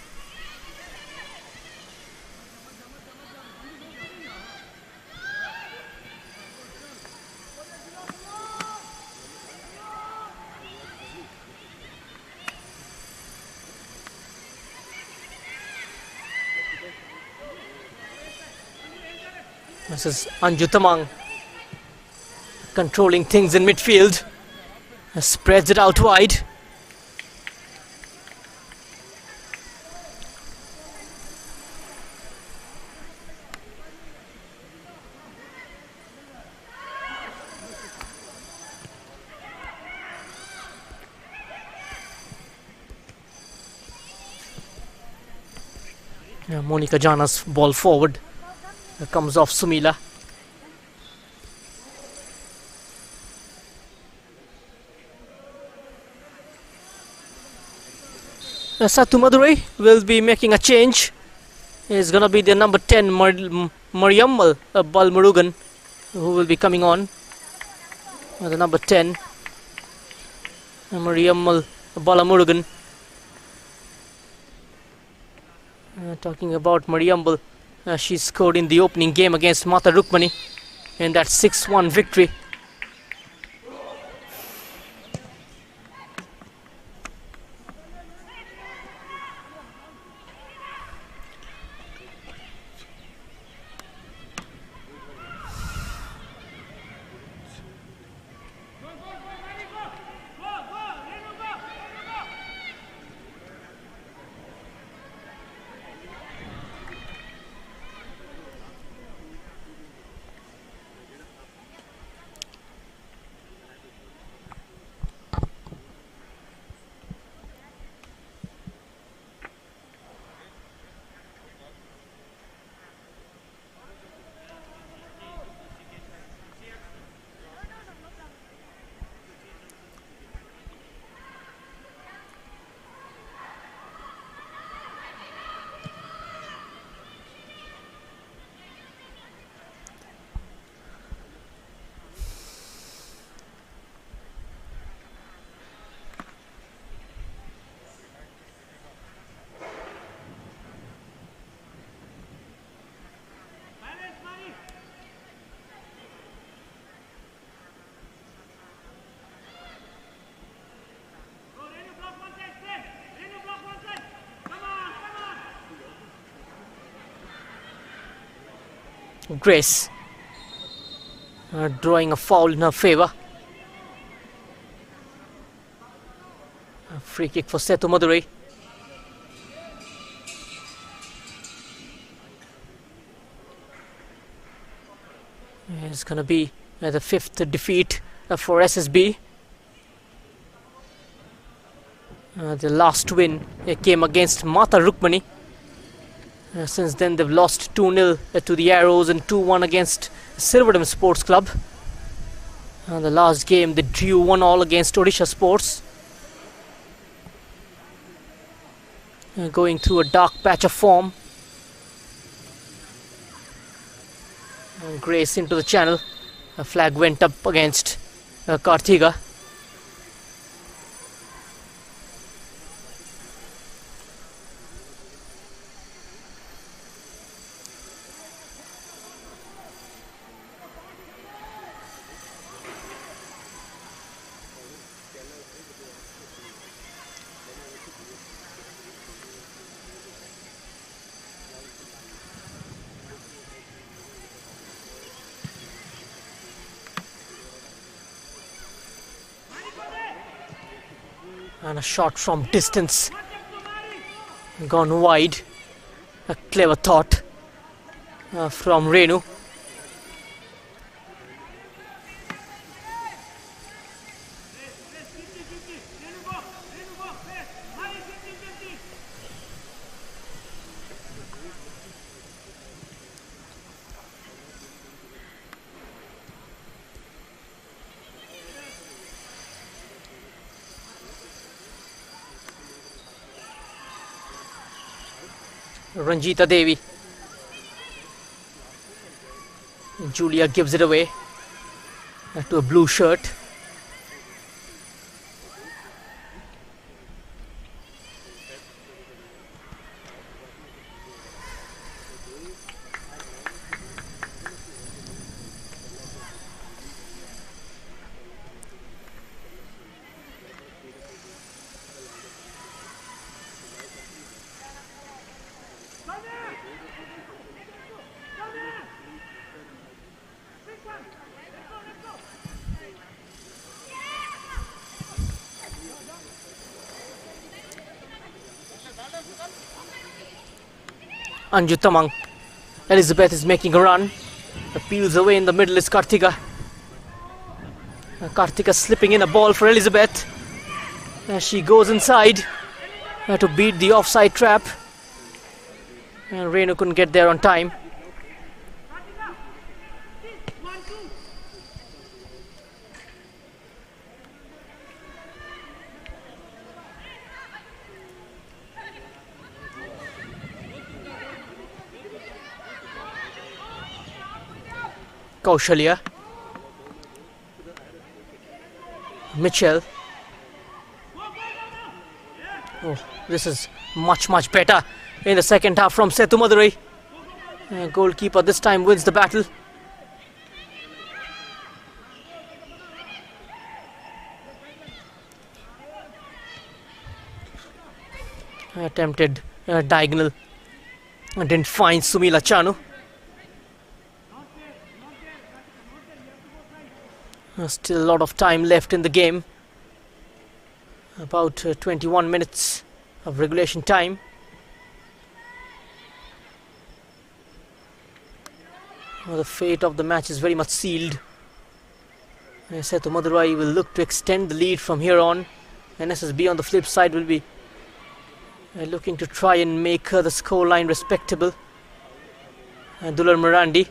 This is Anju Tamang controlling things in midfield. Spreads it out wide. Monica Jana's ball forward. Comes off Sumila. Sethu Madurai will be making a change. It's gonna be the number 10 Mariammal Balmurugan who will be coming on. The number 10 Mariammal Balamurugan. Talking about Mariammal, she scored in the opening game against Mata Rukmani in that 6-1 victory. Grace drawing a foul in her favour. A free kick for Sethu Madurai. It's going to be the 5th defeat for SSB. The last win came against Mata Rukmani. Since then they've lost 2-0 to the Arrows and 2-1 against Silverdam Sports Club. The last game they drew 1-1 against Odisha Sports. Going through a dark patch of form. Grace into the channel. A flag went up against Karthika. And a shot from distance gone wide. A clever thought from Renu. Ranjita Devi. Julia gives it away to a blue shirt. Anju Tamang. Elizabeth is making a run. Peels away in the middle is Karthika. Karthika slipping in a ball for Elizabeth. She goes inside to beat the offside trap. And Renu couldn't get there on time. Kaushalya. Mitchell. Oh, this is much better in the second half from Sethu Madurai. Goalkeeper this time wins the battle. Attempted diagonal. Didn't find Sumila Chanu. Still a lot of time left in the game. About 21 minutes of regulation time. Well, the fate of the match is very much sealed. Sethu Madurai will look to extend the lead from here on. And SSB on the flip side will be looking to try and make the scoreline respectable. Dular Marandi.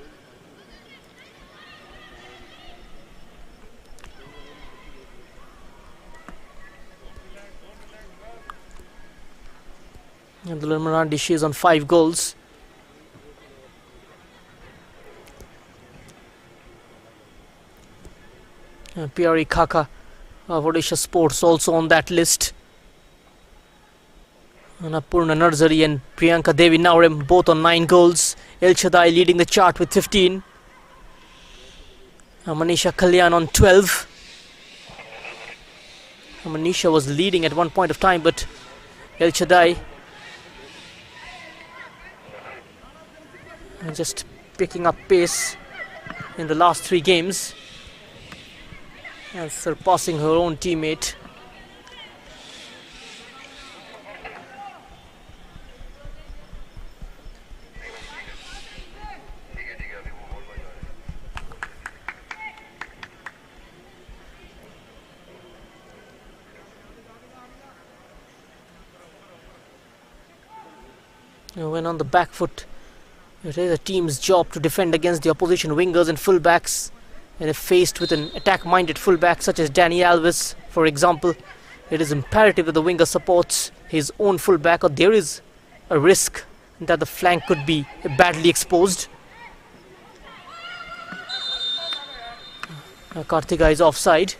Dular Marandi, she is on 5 goals. Piari Khaka of Odisha Sports also on that list. Apurna Narzari and Priyanka Devi Naurem both on 9 goals. El Shaddai leading the chart with 15. Manisha Kalyan on 12. Manisha was leading at one point of time, but El Shaddai just picking up pace in the last 3 games and surpassing her own teammate. When on the back foot, it is a team's job to defend against the opposition wingers and fullbacks. And if faced with an attack-minded fullback such as Dani Alves, for example, it is imperative that the winger supports his own fullback, or there is a risk that the flank could be badly exposed. Karthika is offside.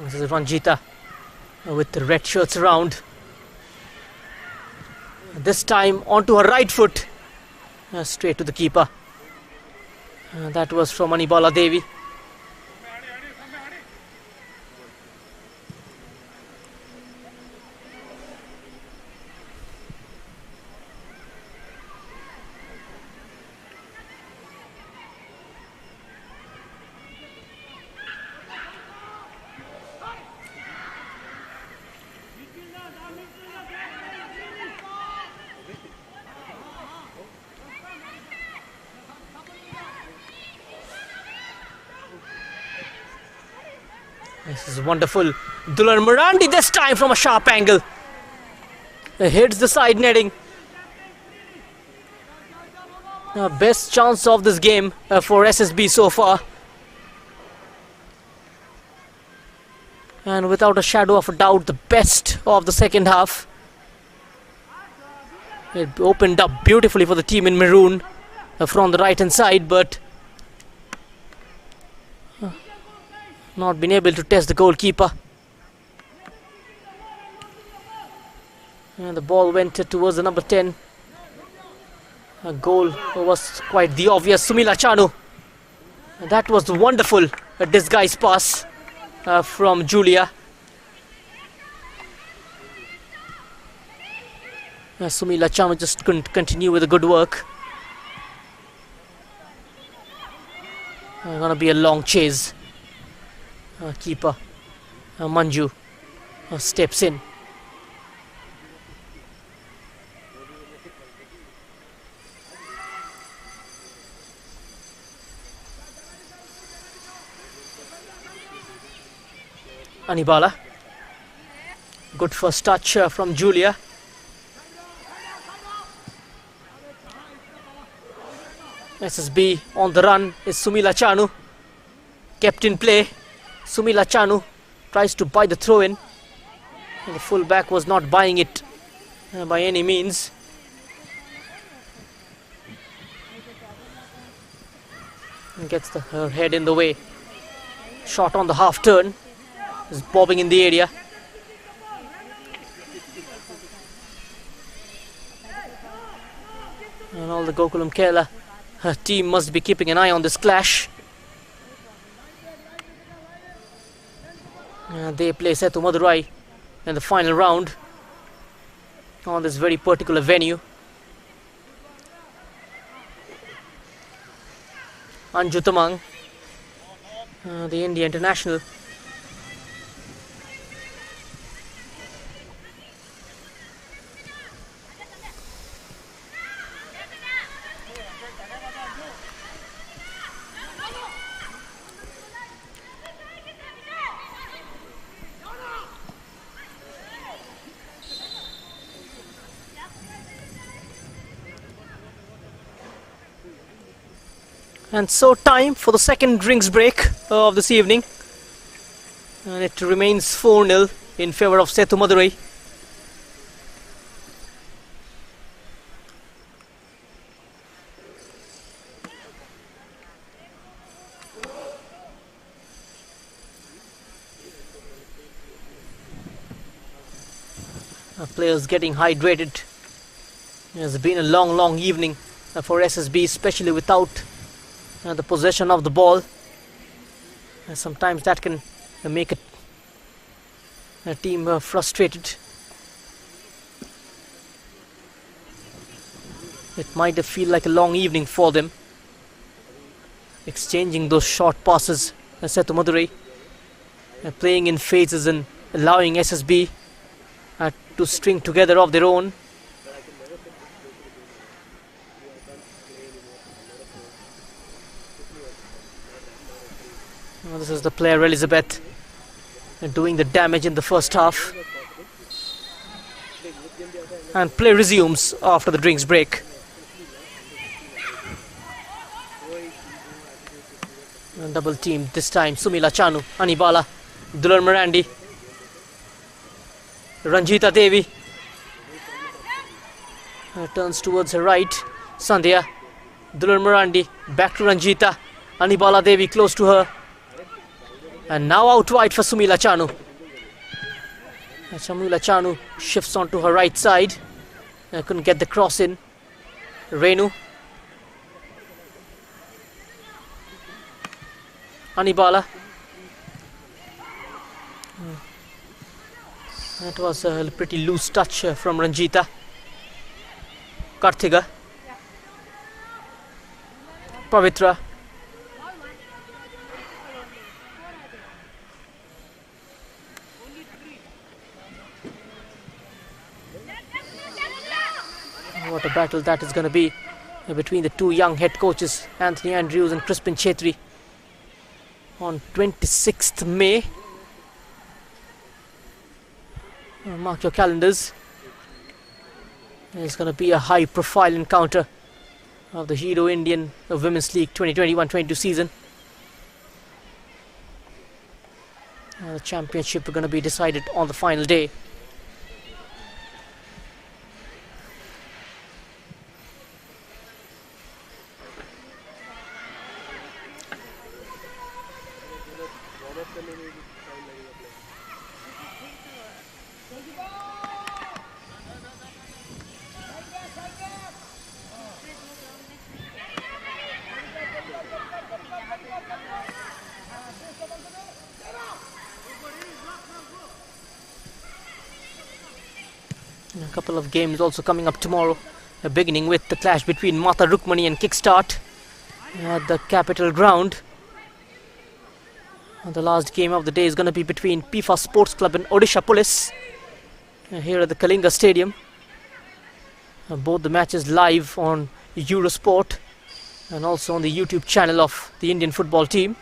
This is Ranjita with the red shirts around. This time onto her right foot, straight to the keeper. That was from Anibala Devi. This is wonderful. Dular Marandi this time from a sharp angle. Hits the side netting. Best chance of this game for SSB so far. And without a shadow of a doubt, the best of the second half. It opened up beautifully for the team in maroon from the right hand side, but not been able to test the goalkeeper. And the ball went towards the number 10. A goal was quite the obvious. Sumila Chanu. That was wonderful. A disguise pass from Julia. Sumila Chanu just couldn't continue with the good work. Gonna be a long chase. Keeper Manju steps in. Anibala. Good first touch from Julia. SSB on the run is Sumila Chanu. Kept in play. Sumila Chanu tries to buy the throw-in. The full-back was not buying it by any means. And gets her head in the way. Shot on the half-turn. Is bobbing in the area. And all the Gokulam Kerala team must be keeping an eye on this clash. They play Sethu Madurai in the final round on this very particular venue. Anju Tamang, the India international. And so time for the second drinks break of this evening. And it remains 4-0 in favour of Sethu Madurai. Players getting hydrated. It's been a long evening for SSB, especially without the possession of the ball. Sometimes that can make a team frustrated. It might feel like a long evening for them. Exchanging those short passes, Sethu Madurai playing in phases and allowing SSB to string together of their own. This is the player Elizabeth doing the damage in the first half. And play resumes after the drinks break. And double team this time. Sumila Chanu, Anibala, Dular Marandi, Ranjita Devi turns towards her right. Sandhya, Dular Marandi, back to Ranjita, Anibala Devi close to her. And now out wide for Sumila Chanu. Sumila Chanu shifts onto her right side. Couldn't get the cross in. Renu. Anibala. That was a pretty loose touch from Ranjita. Karthika. Pavitra. What a battle that is going to be between the two young head coaches, Anthony Andrews and Crispin Chetri, on 26th May. Mark your calendars. It's going to be a high profile encounter of the HIWL Indian Women's League 2021-22 season. The championship is going to be decided on the final day. A couple of games also coming up tomorrow, beginning with the clash between Mata Rukmani and Kickstart at the Capital Ground. The last game of the day is going to be between PIFA Sports Club and Odisha Police here at the Kalinga Stadium. Both the matches live on Eurosport and also on the YouTube channel of the Indian football team.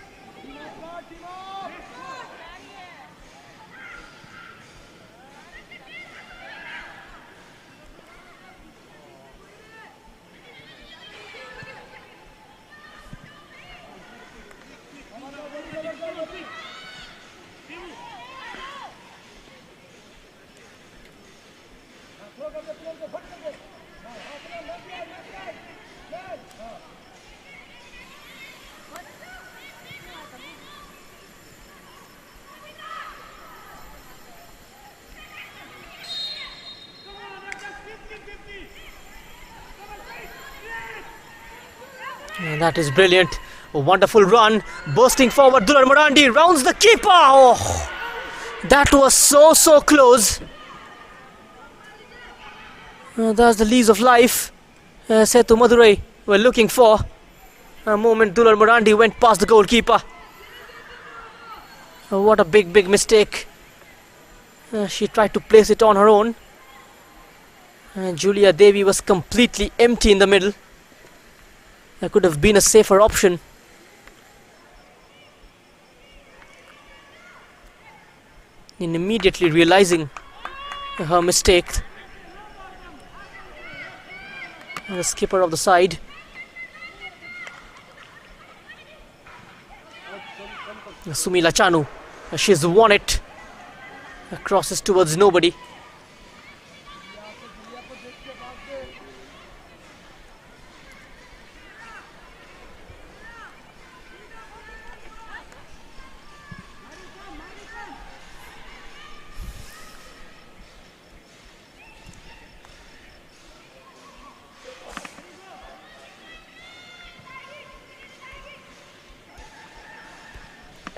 And that is brilliant. A wonderful run. Bursting forward. Dular Marandi rounds the keeper. Oh, that was so close. That's the lease of life Sethu Madurai were looking for. A moment Dular Marandi went past the goalkeeper. What a big mistake. She tried to place it on her own. Julia Devi was completely empty in the middle. That could have been a safer option. In immediately realizing her mistake, the skipper of the side Sumila Chanu, she's won it. Crosses towards nobody.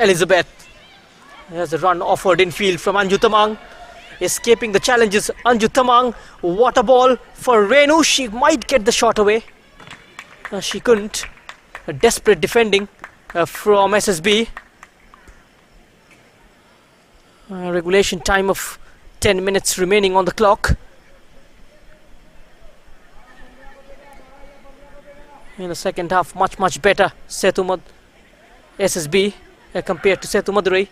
Elizabeth. There's a run offered in field from Anju Tamang. Escaping the challenges, Anju Tamang. What a ball for Renu. She might get the shot away. She couldn't. A desperate defending from SSB. Regulation time of 10 minutes remaining on the clock. In the second half, much better Sethu SSB compared to Sethu Madurai.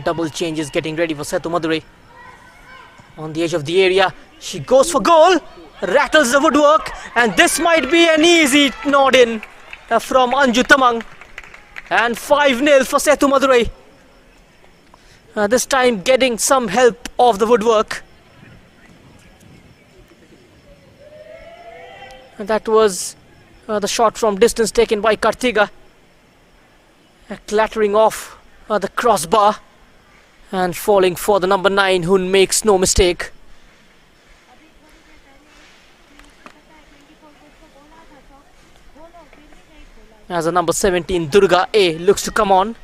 Double changes getting ready for Sethu Madurai. On the edge of the area, she goes for goal, rattles the woodwork, and this might be an easy nod in from Anju Tamang. And 5-0 for Sethu Madurai. This time getting some help of the woodwork. And that was the shot from distance taken by Kartiga. Clattering off the crossbar. And falling for the number 9, who makes no mistake. As the number 17, Durga A, looks to come on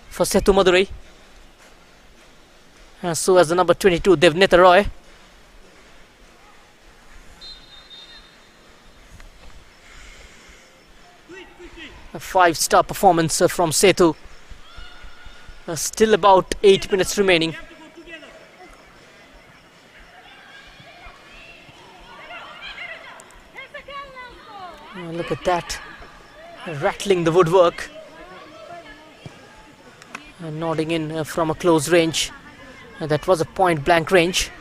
for Sethu Madurai. And so as the number 22, Devneta Roy. A 5-star performance from Sethu. Still about 8 minutes remaining. Look at that. Rattling the woodwork. Nodding in from a close range. That was a point blank range.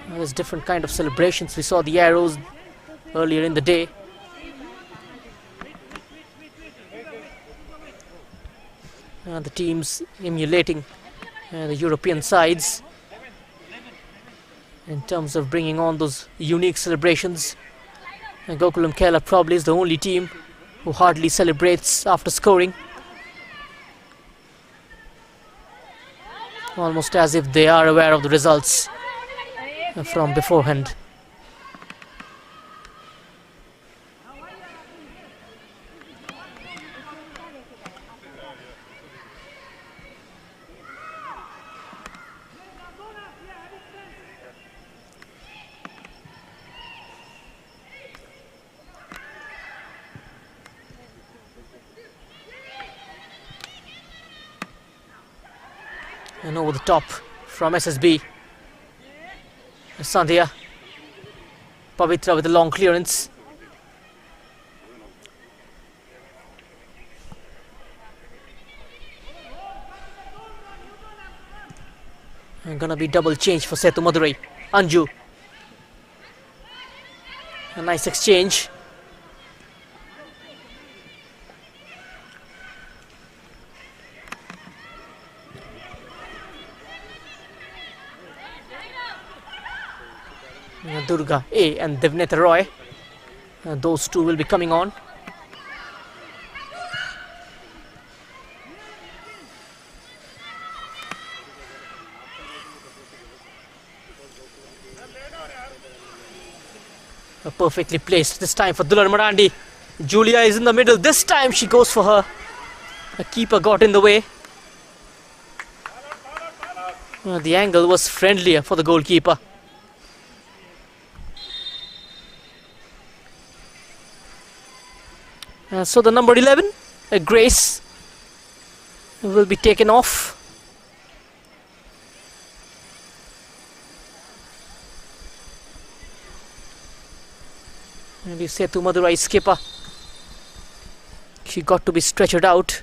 There's different kind of celebrations. We saw the arrows earlier in the day. The teams emulating the European sides in terms of bringing on those unique celebrations. Gokulam Kerala probably is the only team who hardly celebrates after scoring. Almost as if they are aware of the results from beforehand. And over the top from SSB. Sandhya. Pavitra with a long clearance. And gonna be double change for Sethu Madurai. Anju. A nice exchange. Durga A and Devneta Roy. Those two will be coming on. Perfectly placed this time for Dular Marandi. Julia is in the middle. This time she goes for her. The keeper got in the way. The angle was friendlier for the goalkeeper. So the number 11, Grace, will be taken off. And you say to Madurai skipper, she got to be stretchered out.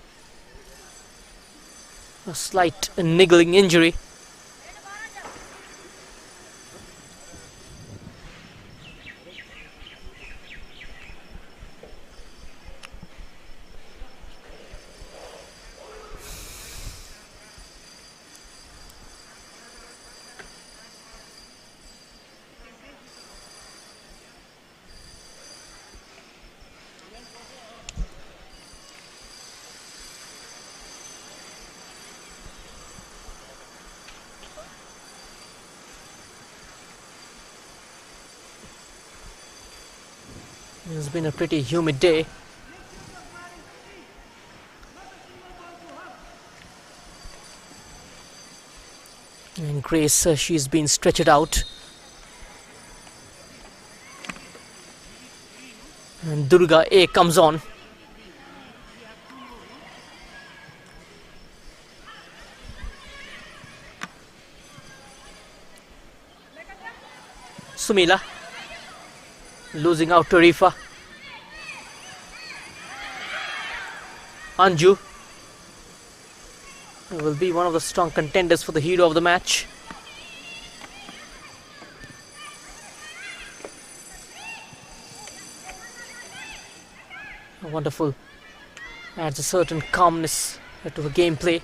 A slight niggling injury. It's been a pretty humid day. And Grace, she's been stretched out. And Durga A comes on. Sumila losing out to Rifa. Anju will be one of the strong contenders for the hero of the match. Wonderful. Adds a certain calmness to the gameplay.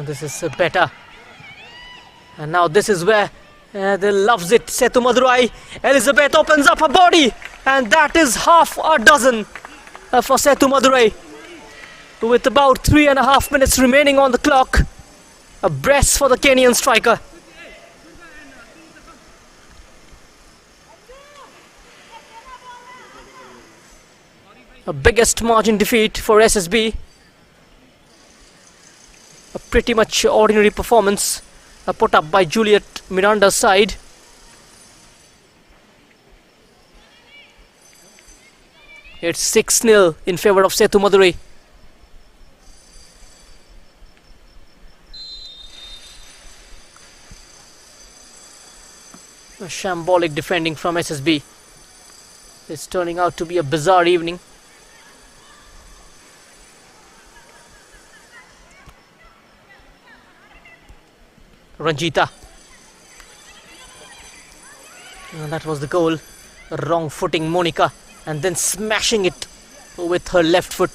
This is better. And now this is where they loves it. Sethu Madurai. Elizabeth opens up her body. And that is half a dozen for Sethu Madurai. With about 3.5 minutes remaining on the clock. A brace for the Kenyan striker. A biggest margin defeat for SSB. A pretty much ordinary performance put up by Juliet Miranda's side. It's 6-0 in favour of Sethu Madurai. A shambolic defending from SSB. It's turning out to be a bizarre evening. Ranjita. And that was the goal. Wrong footing Monica. And then smashing it with her left foot.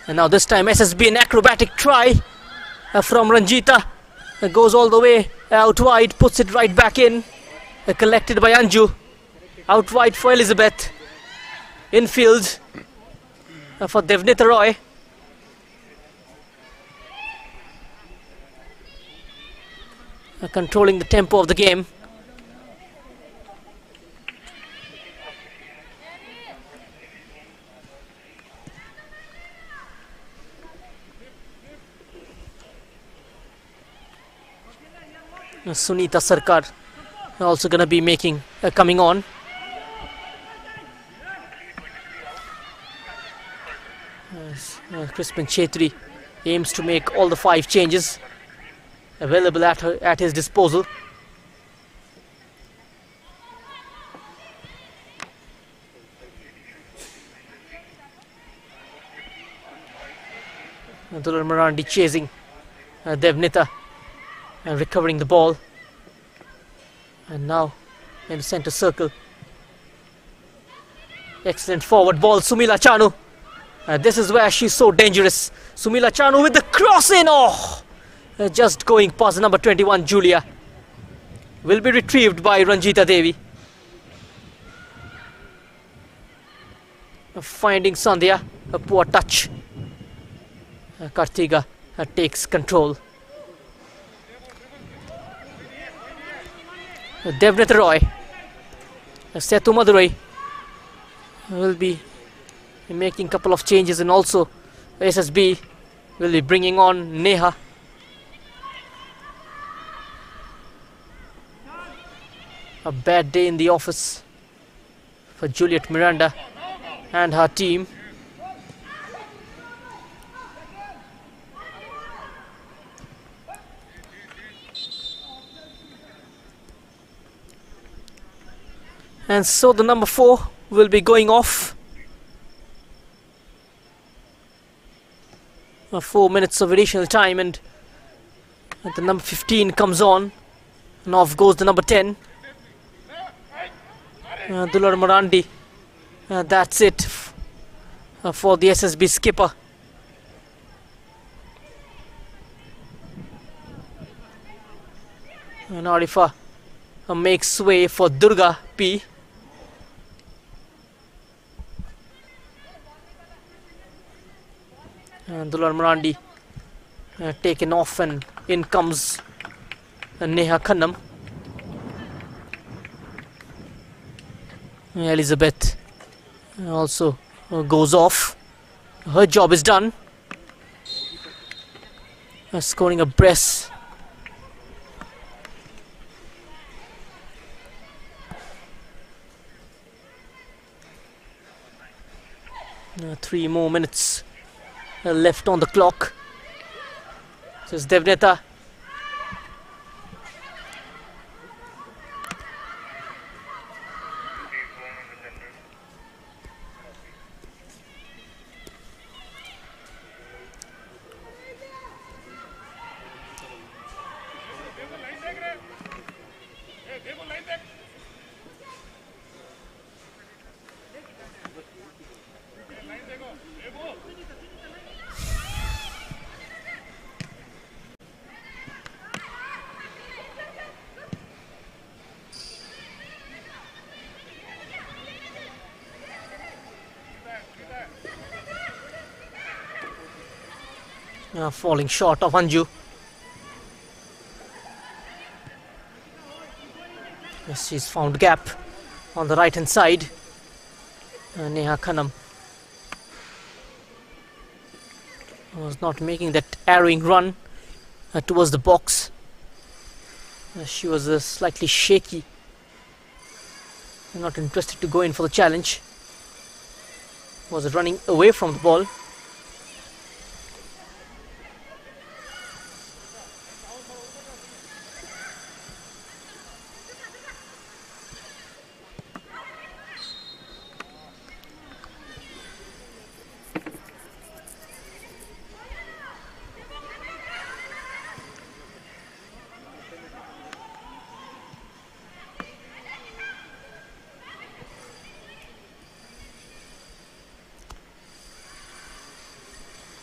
And now this time SSB, an acrobatic try from Ranjita. Goes all the way out wide. Puts it right back in. Collected by Anju. Out wide for Elizabeth. Infield for Devnita Roy. Controlling the tempo of the game. Sunita Sarkar also going to be coming on. Crispin Chetri aims to make all the 5 changes available at his disposal. Dular Marandi chasing Devnita and recovering the ball. And now in the centre circle. Excellent forward ball, Sumila Chanu. This is where she's so dangerous. Sumila Chanu with the cross in. Oh! Just going past number 21, Julia. Will be retrieved by Ranjita Devi. Finding Sandhya, a poor touch. Kartiga takes control. Devnita Roy. Sethu Madurai will be making a couple of changes, and also SSB will be bringing on Neha. A bad day in the office for Juliet Miranda and her team. And so the number 4 will be going off. 4 minutes of additional time, and the number 15 comes on, and off goes the number 10. Dular Marandi. That's it for the SSB skipper. And Arifa makes way for Durga P. And Dular Marandi taken off, and in comes Neha Khanam. Elizabeth also goes off. Her job is done. Scoring a brace. Three more minutes left on the clock. This is Devneta. Falling short of Anju. Yes, she's found gap on the right hand side. Neha Khanam was not making that arrowing run towards the box. She was slightly shaky, not interested to go in for the challenge. Was running away from the ball.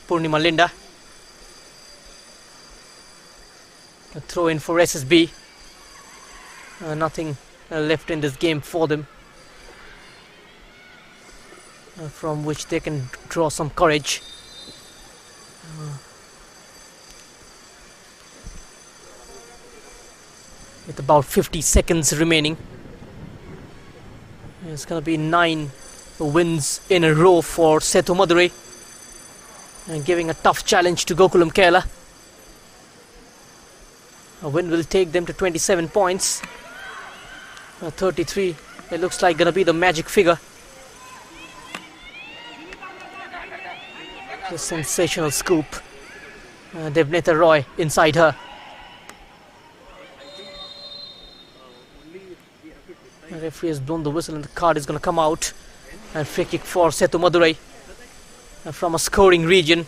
Purnima Linda. A throw in for SSB. Nothing left in this game for them from which they can draw some courage. With about 50 seconds remaining. It's going to be 9 wins in a row for Sethu Madurai. And giving a tough challenge to Gokulam Kerala. A win will take them to 27 points. 33, it looks like gonna be the magic figure. The sensational scoop. Devneta Roy inside her. The referee has blown the whistle and the card is gonna come out. And free kick for Sethu Madurai. From a scoring region.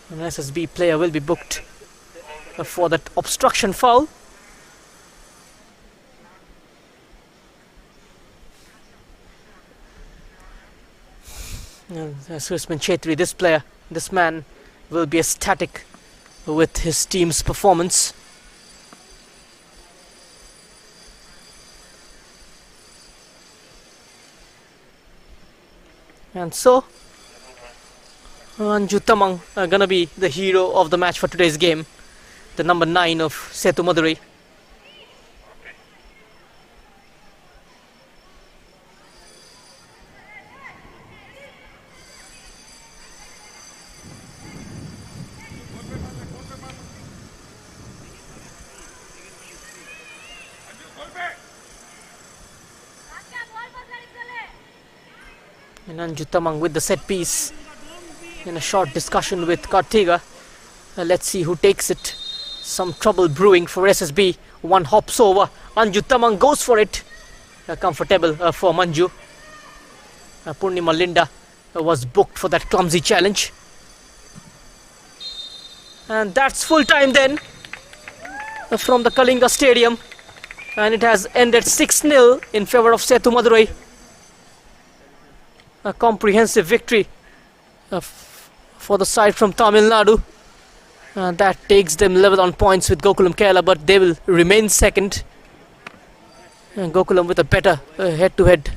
An SSB player will be booked for that obstruction foul. Sushman Chetri, this man will be ecstatic with his team's performance. And so, Anju Tamang gonna be the hero of the match for today's game. The number 9 of Sethu Madurai. And Anju Tamang with the set piece in a short discussion with Kartiga. Let's see who takes it. Some trouble brewing for SSB. One hops over. Anju Tamang goes for it. Comfortable for Manju. Purnima Linda was booked for that clumsy challenge. And that's full time then from the Kalinga Stadium. And it has ended 6-0 in favor of Sethu Madurai. A comprehensive victory for the side from Tamil Nadu. And that takes them level on points with Gokulam Kerala, but they will remain second. And Gokulam with a better head-to-head,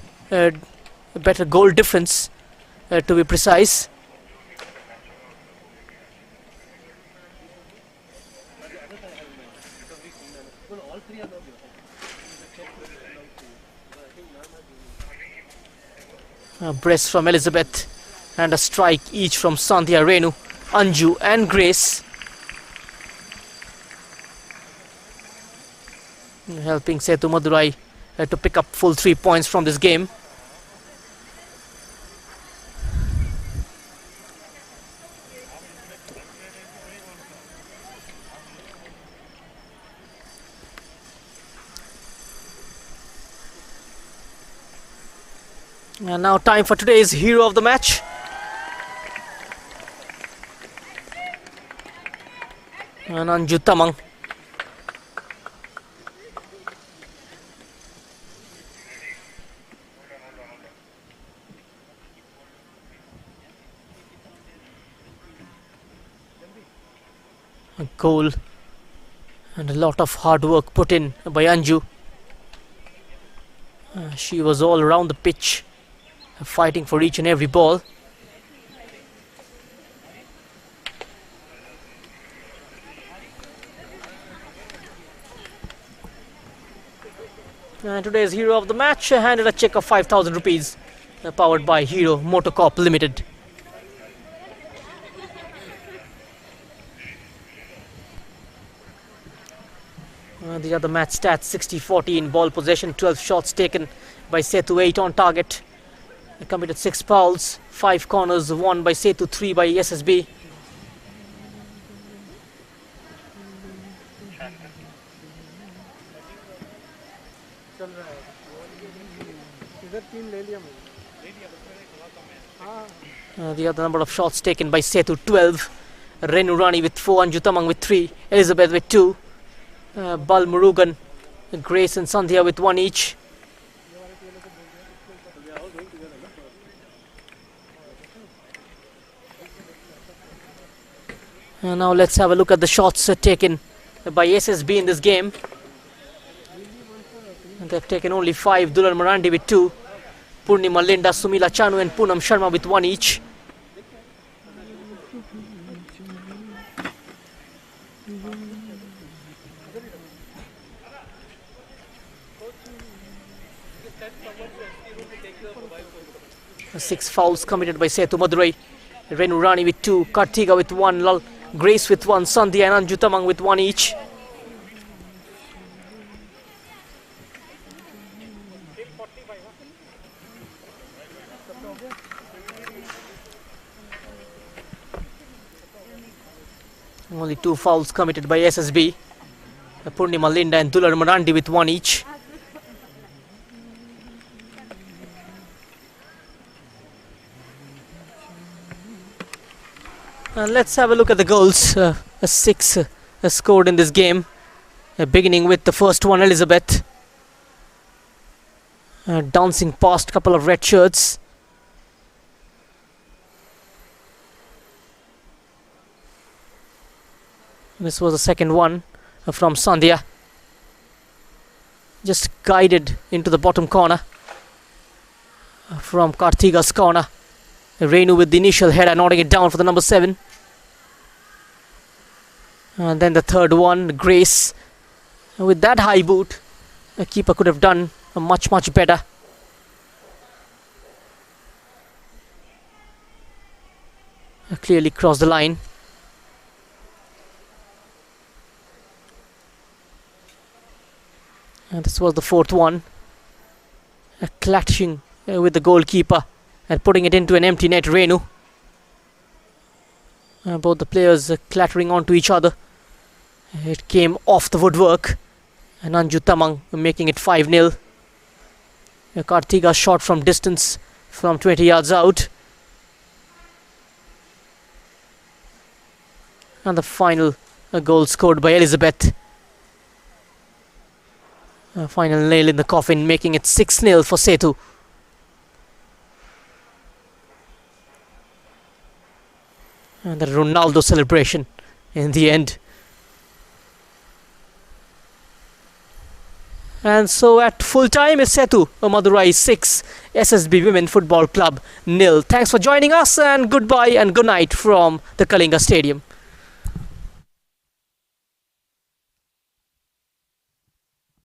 better goal difference, to be precise. A brace from Elizabeth and a strike each from Sandhya, Renu, Anju and Grace. Helping Sethu Madurai to pick up full 3 points from this game. And now time for today's hero of the match. And Anju Tamang. A goal and a lot of hard work put in by Anju. She was all around the pitch, fighting for each and every ball. And today's hero of the match handed a check of 5,000 rupees, powered by Hero Motocorp Limited. The other match stats: 60-40 in ball possession, 12 shots taken by Sethu, 8 on target. They committed 6 fouls, 5 corners, 1 by Sethu, 3 by SSB. The other number of shots taken by Sethu: 12. Renu Rani with 4, Anju Tamang with 3, Elizabeth with 2. Bal Murugan, Grace and Sandhya with 1 each. Now let's have a look at the shots taken by SSB in this game. And they've taken only 5. Dular Marandi with 2. Purnima Linda, Sumila Chanu and Poonam Sharma with 1 each. Six fouls committed by Sethu Madurai. Renu Rani with 2, Kartiga with 1, Grace with 1, Sandhya and Anju Tamang with 1 each. Only 2 fouls committed by SSB. Purnima Linda and Dular Marandi with 1 each. Let's have a look at the goals. 6 scored in this game, beginning with the first one, Elizabeth, dancing past a couple of red shirts. This was the second one from Sandhya, just guided into the bottom corner from Kartiga's corner. Renu with the initial header, nodding it down for the number 7. And then the third one, Grace. With that high boot, the keeper could have done much better. Clearly crossed the line. And this was the fourth one. Clashing with the goalkeeper and putting it into an empty net, Renu. Both the players clattering onto each other. It came off the woodwork. And Anju Tamang making it 5-0. Kartiga shot from distance from 20 yards out. And the final goal scored by Elizabeth. A final nail in the coffin, making it 6-0 for Sethu. And the Ronaldo celebration in the end. And so at full time is Sethu Madurai 6, SSB Women Football Club 0. Thanks for joining us, and goodbye and good night from the Kalinga Stadium.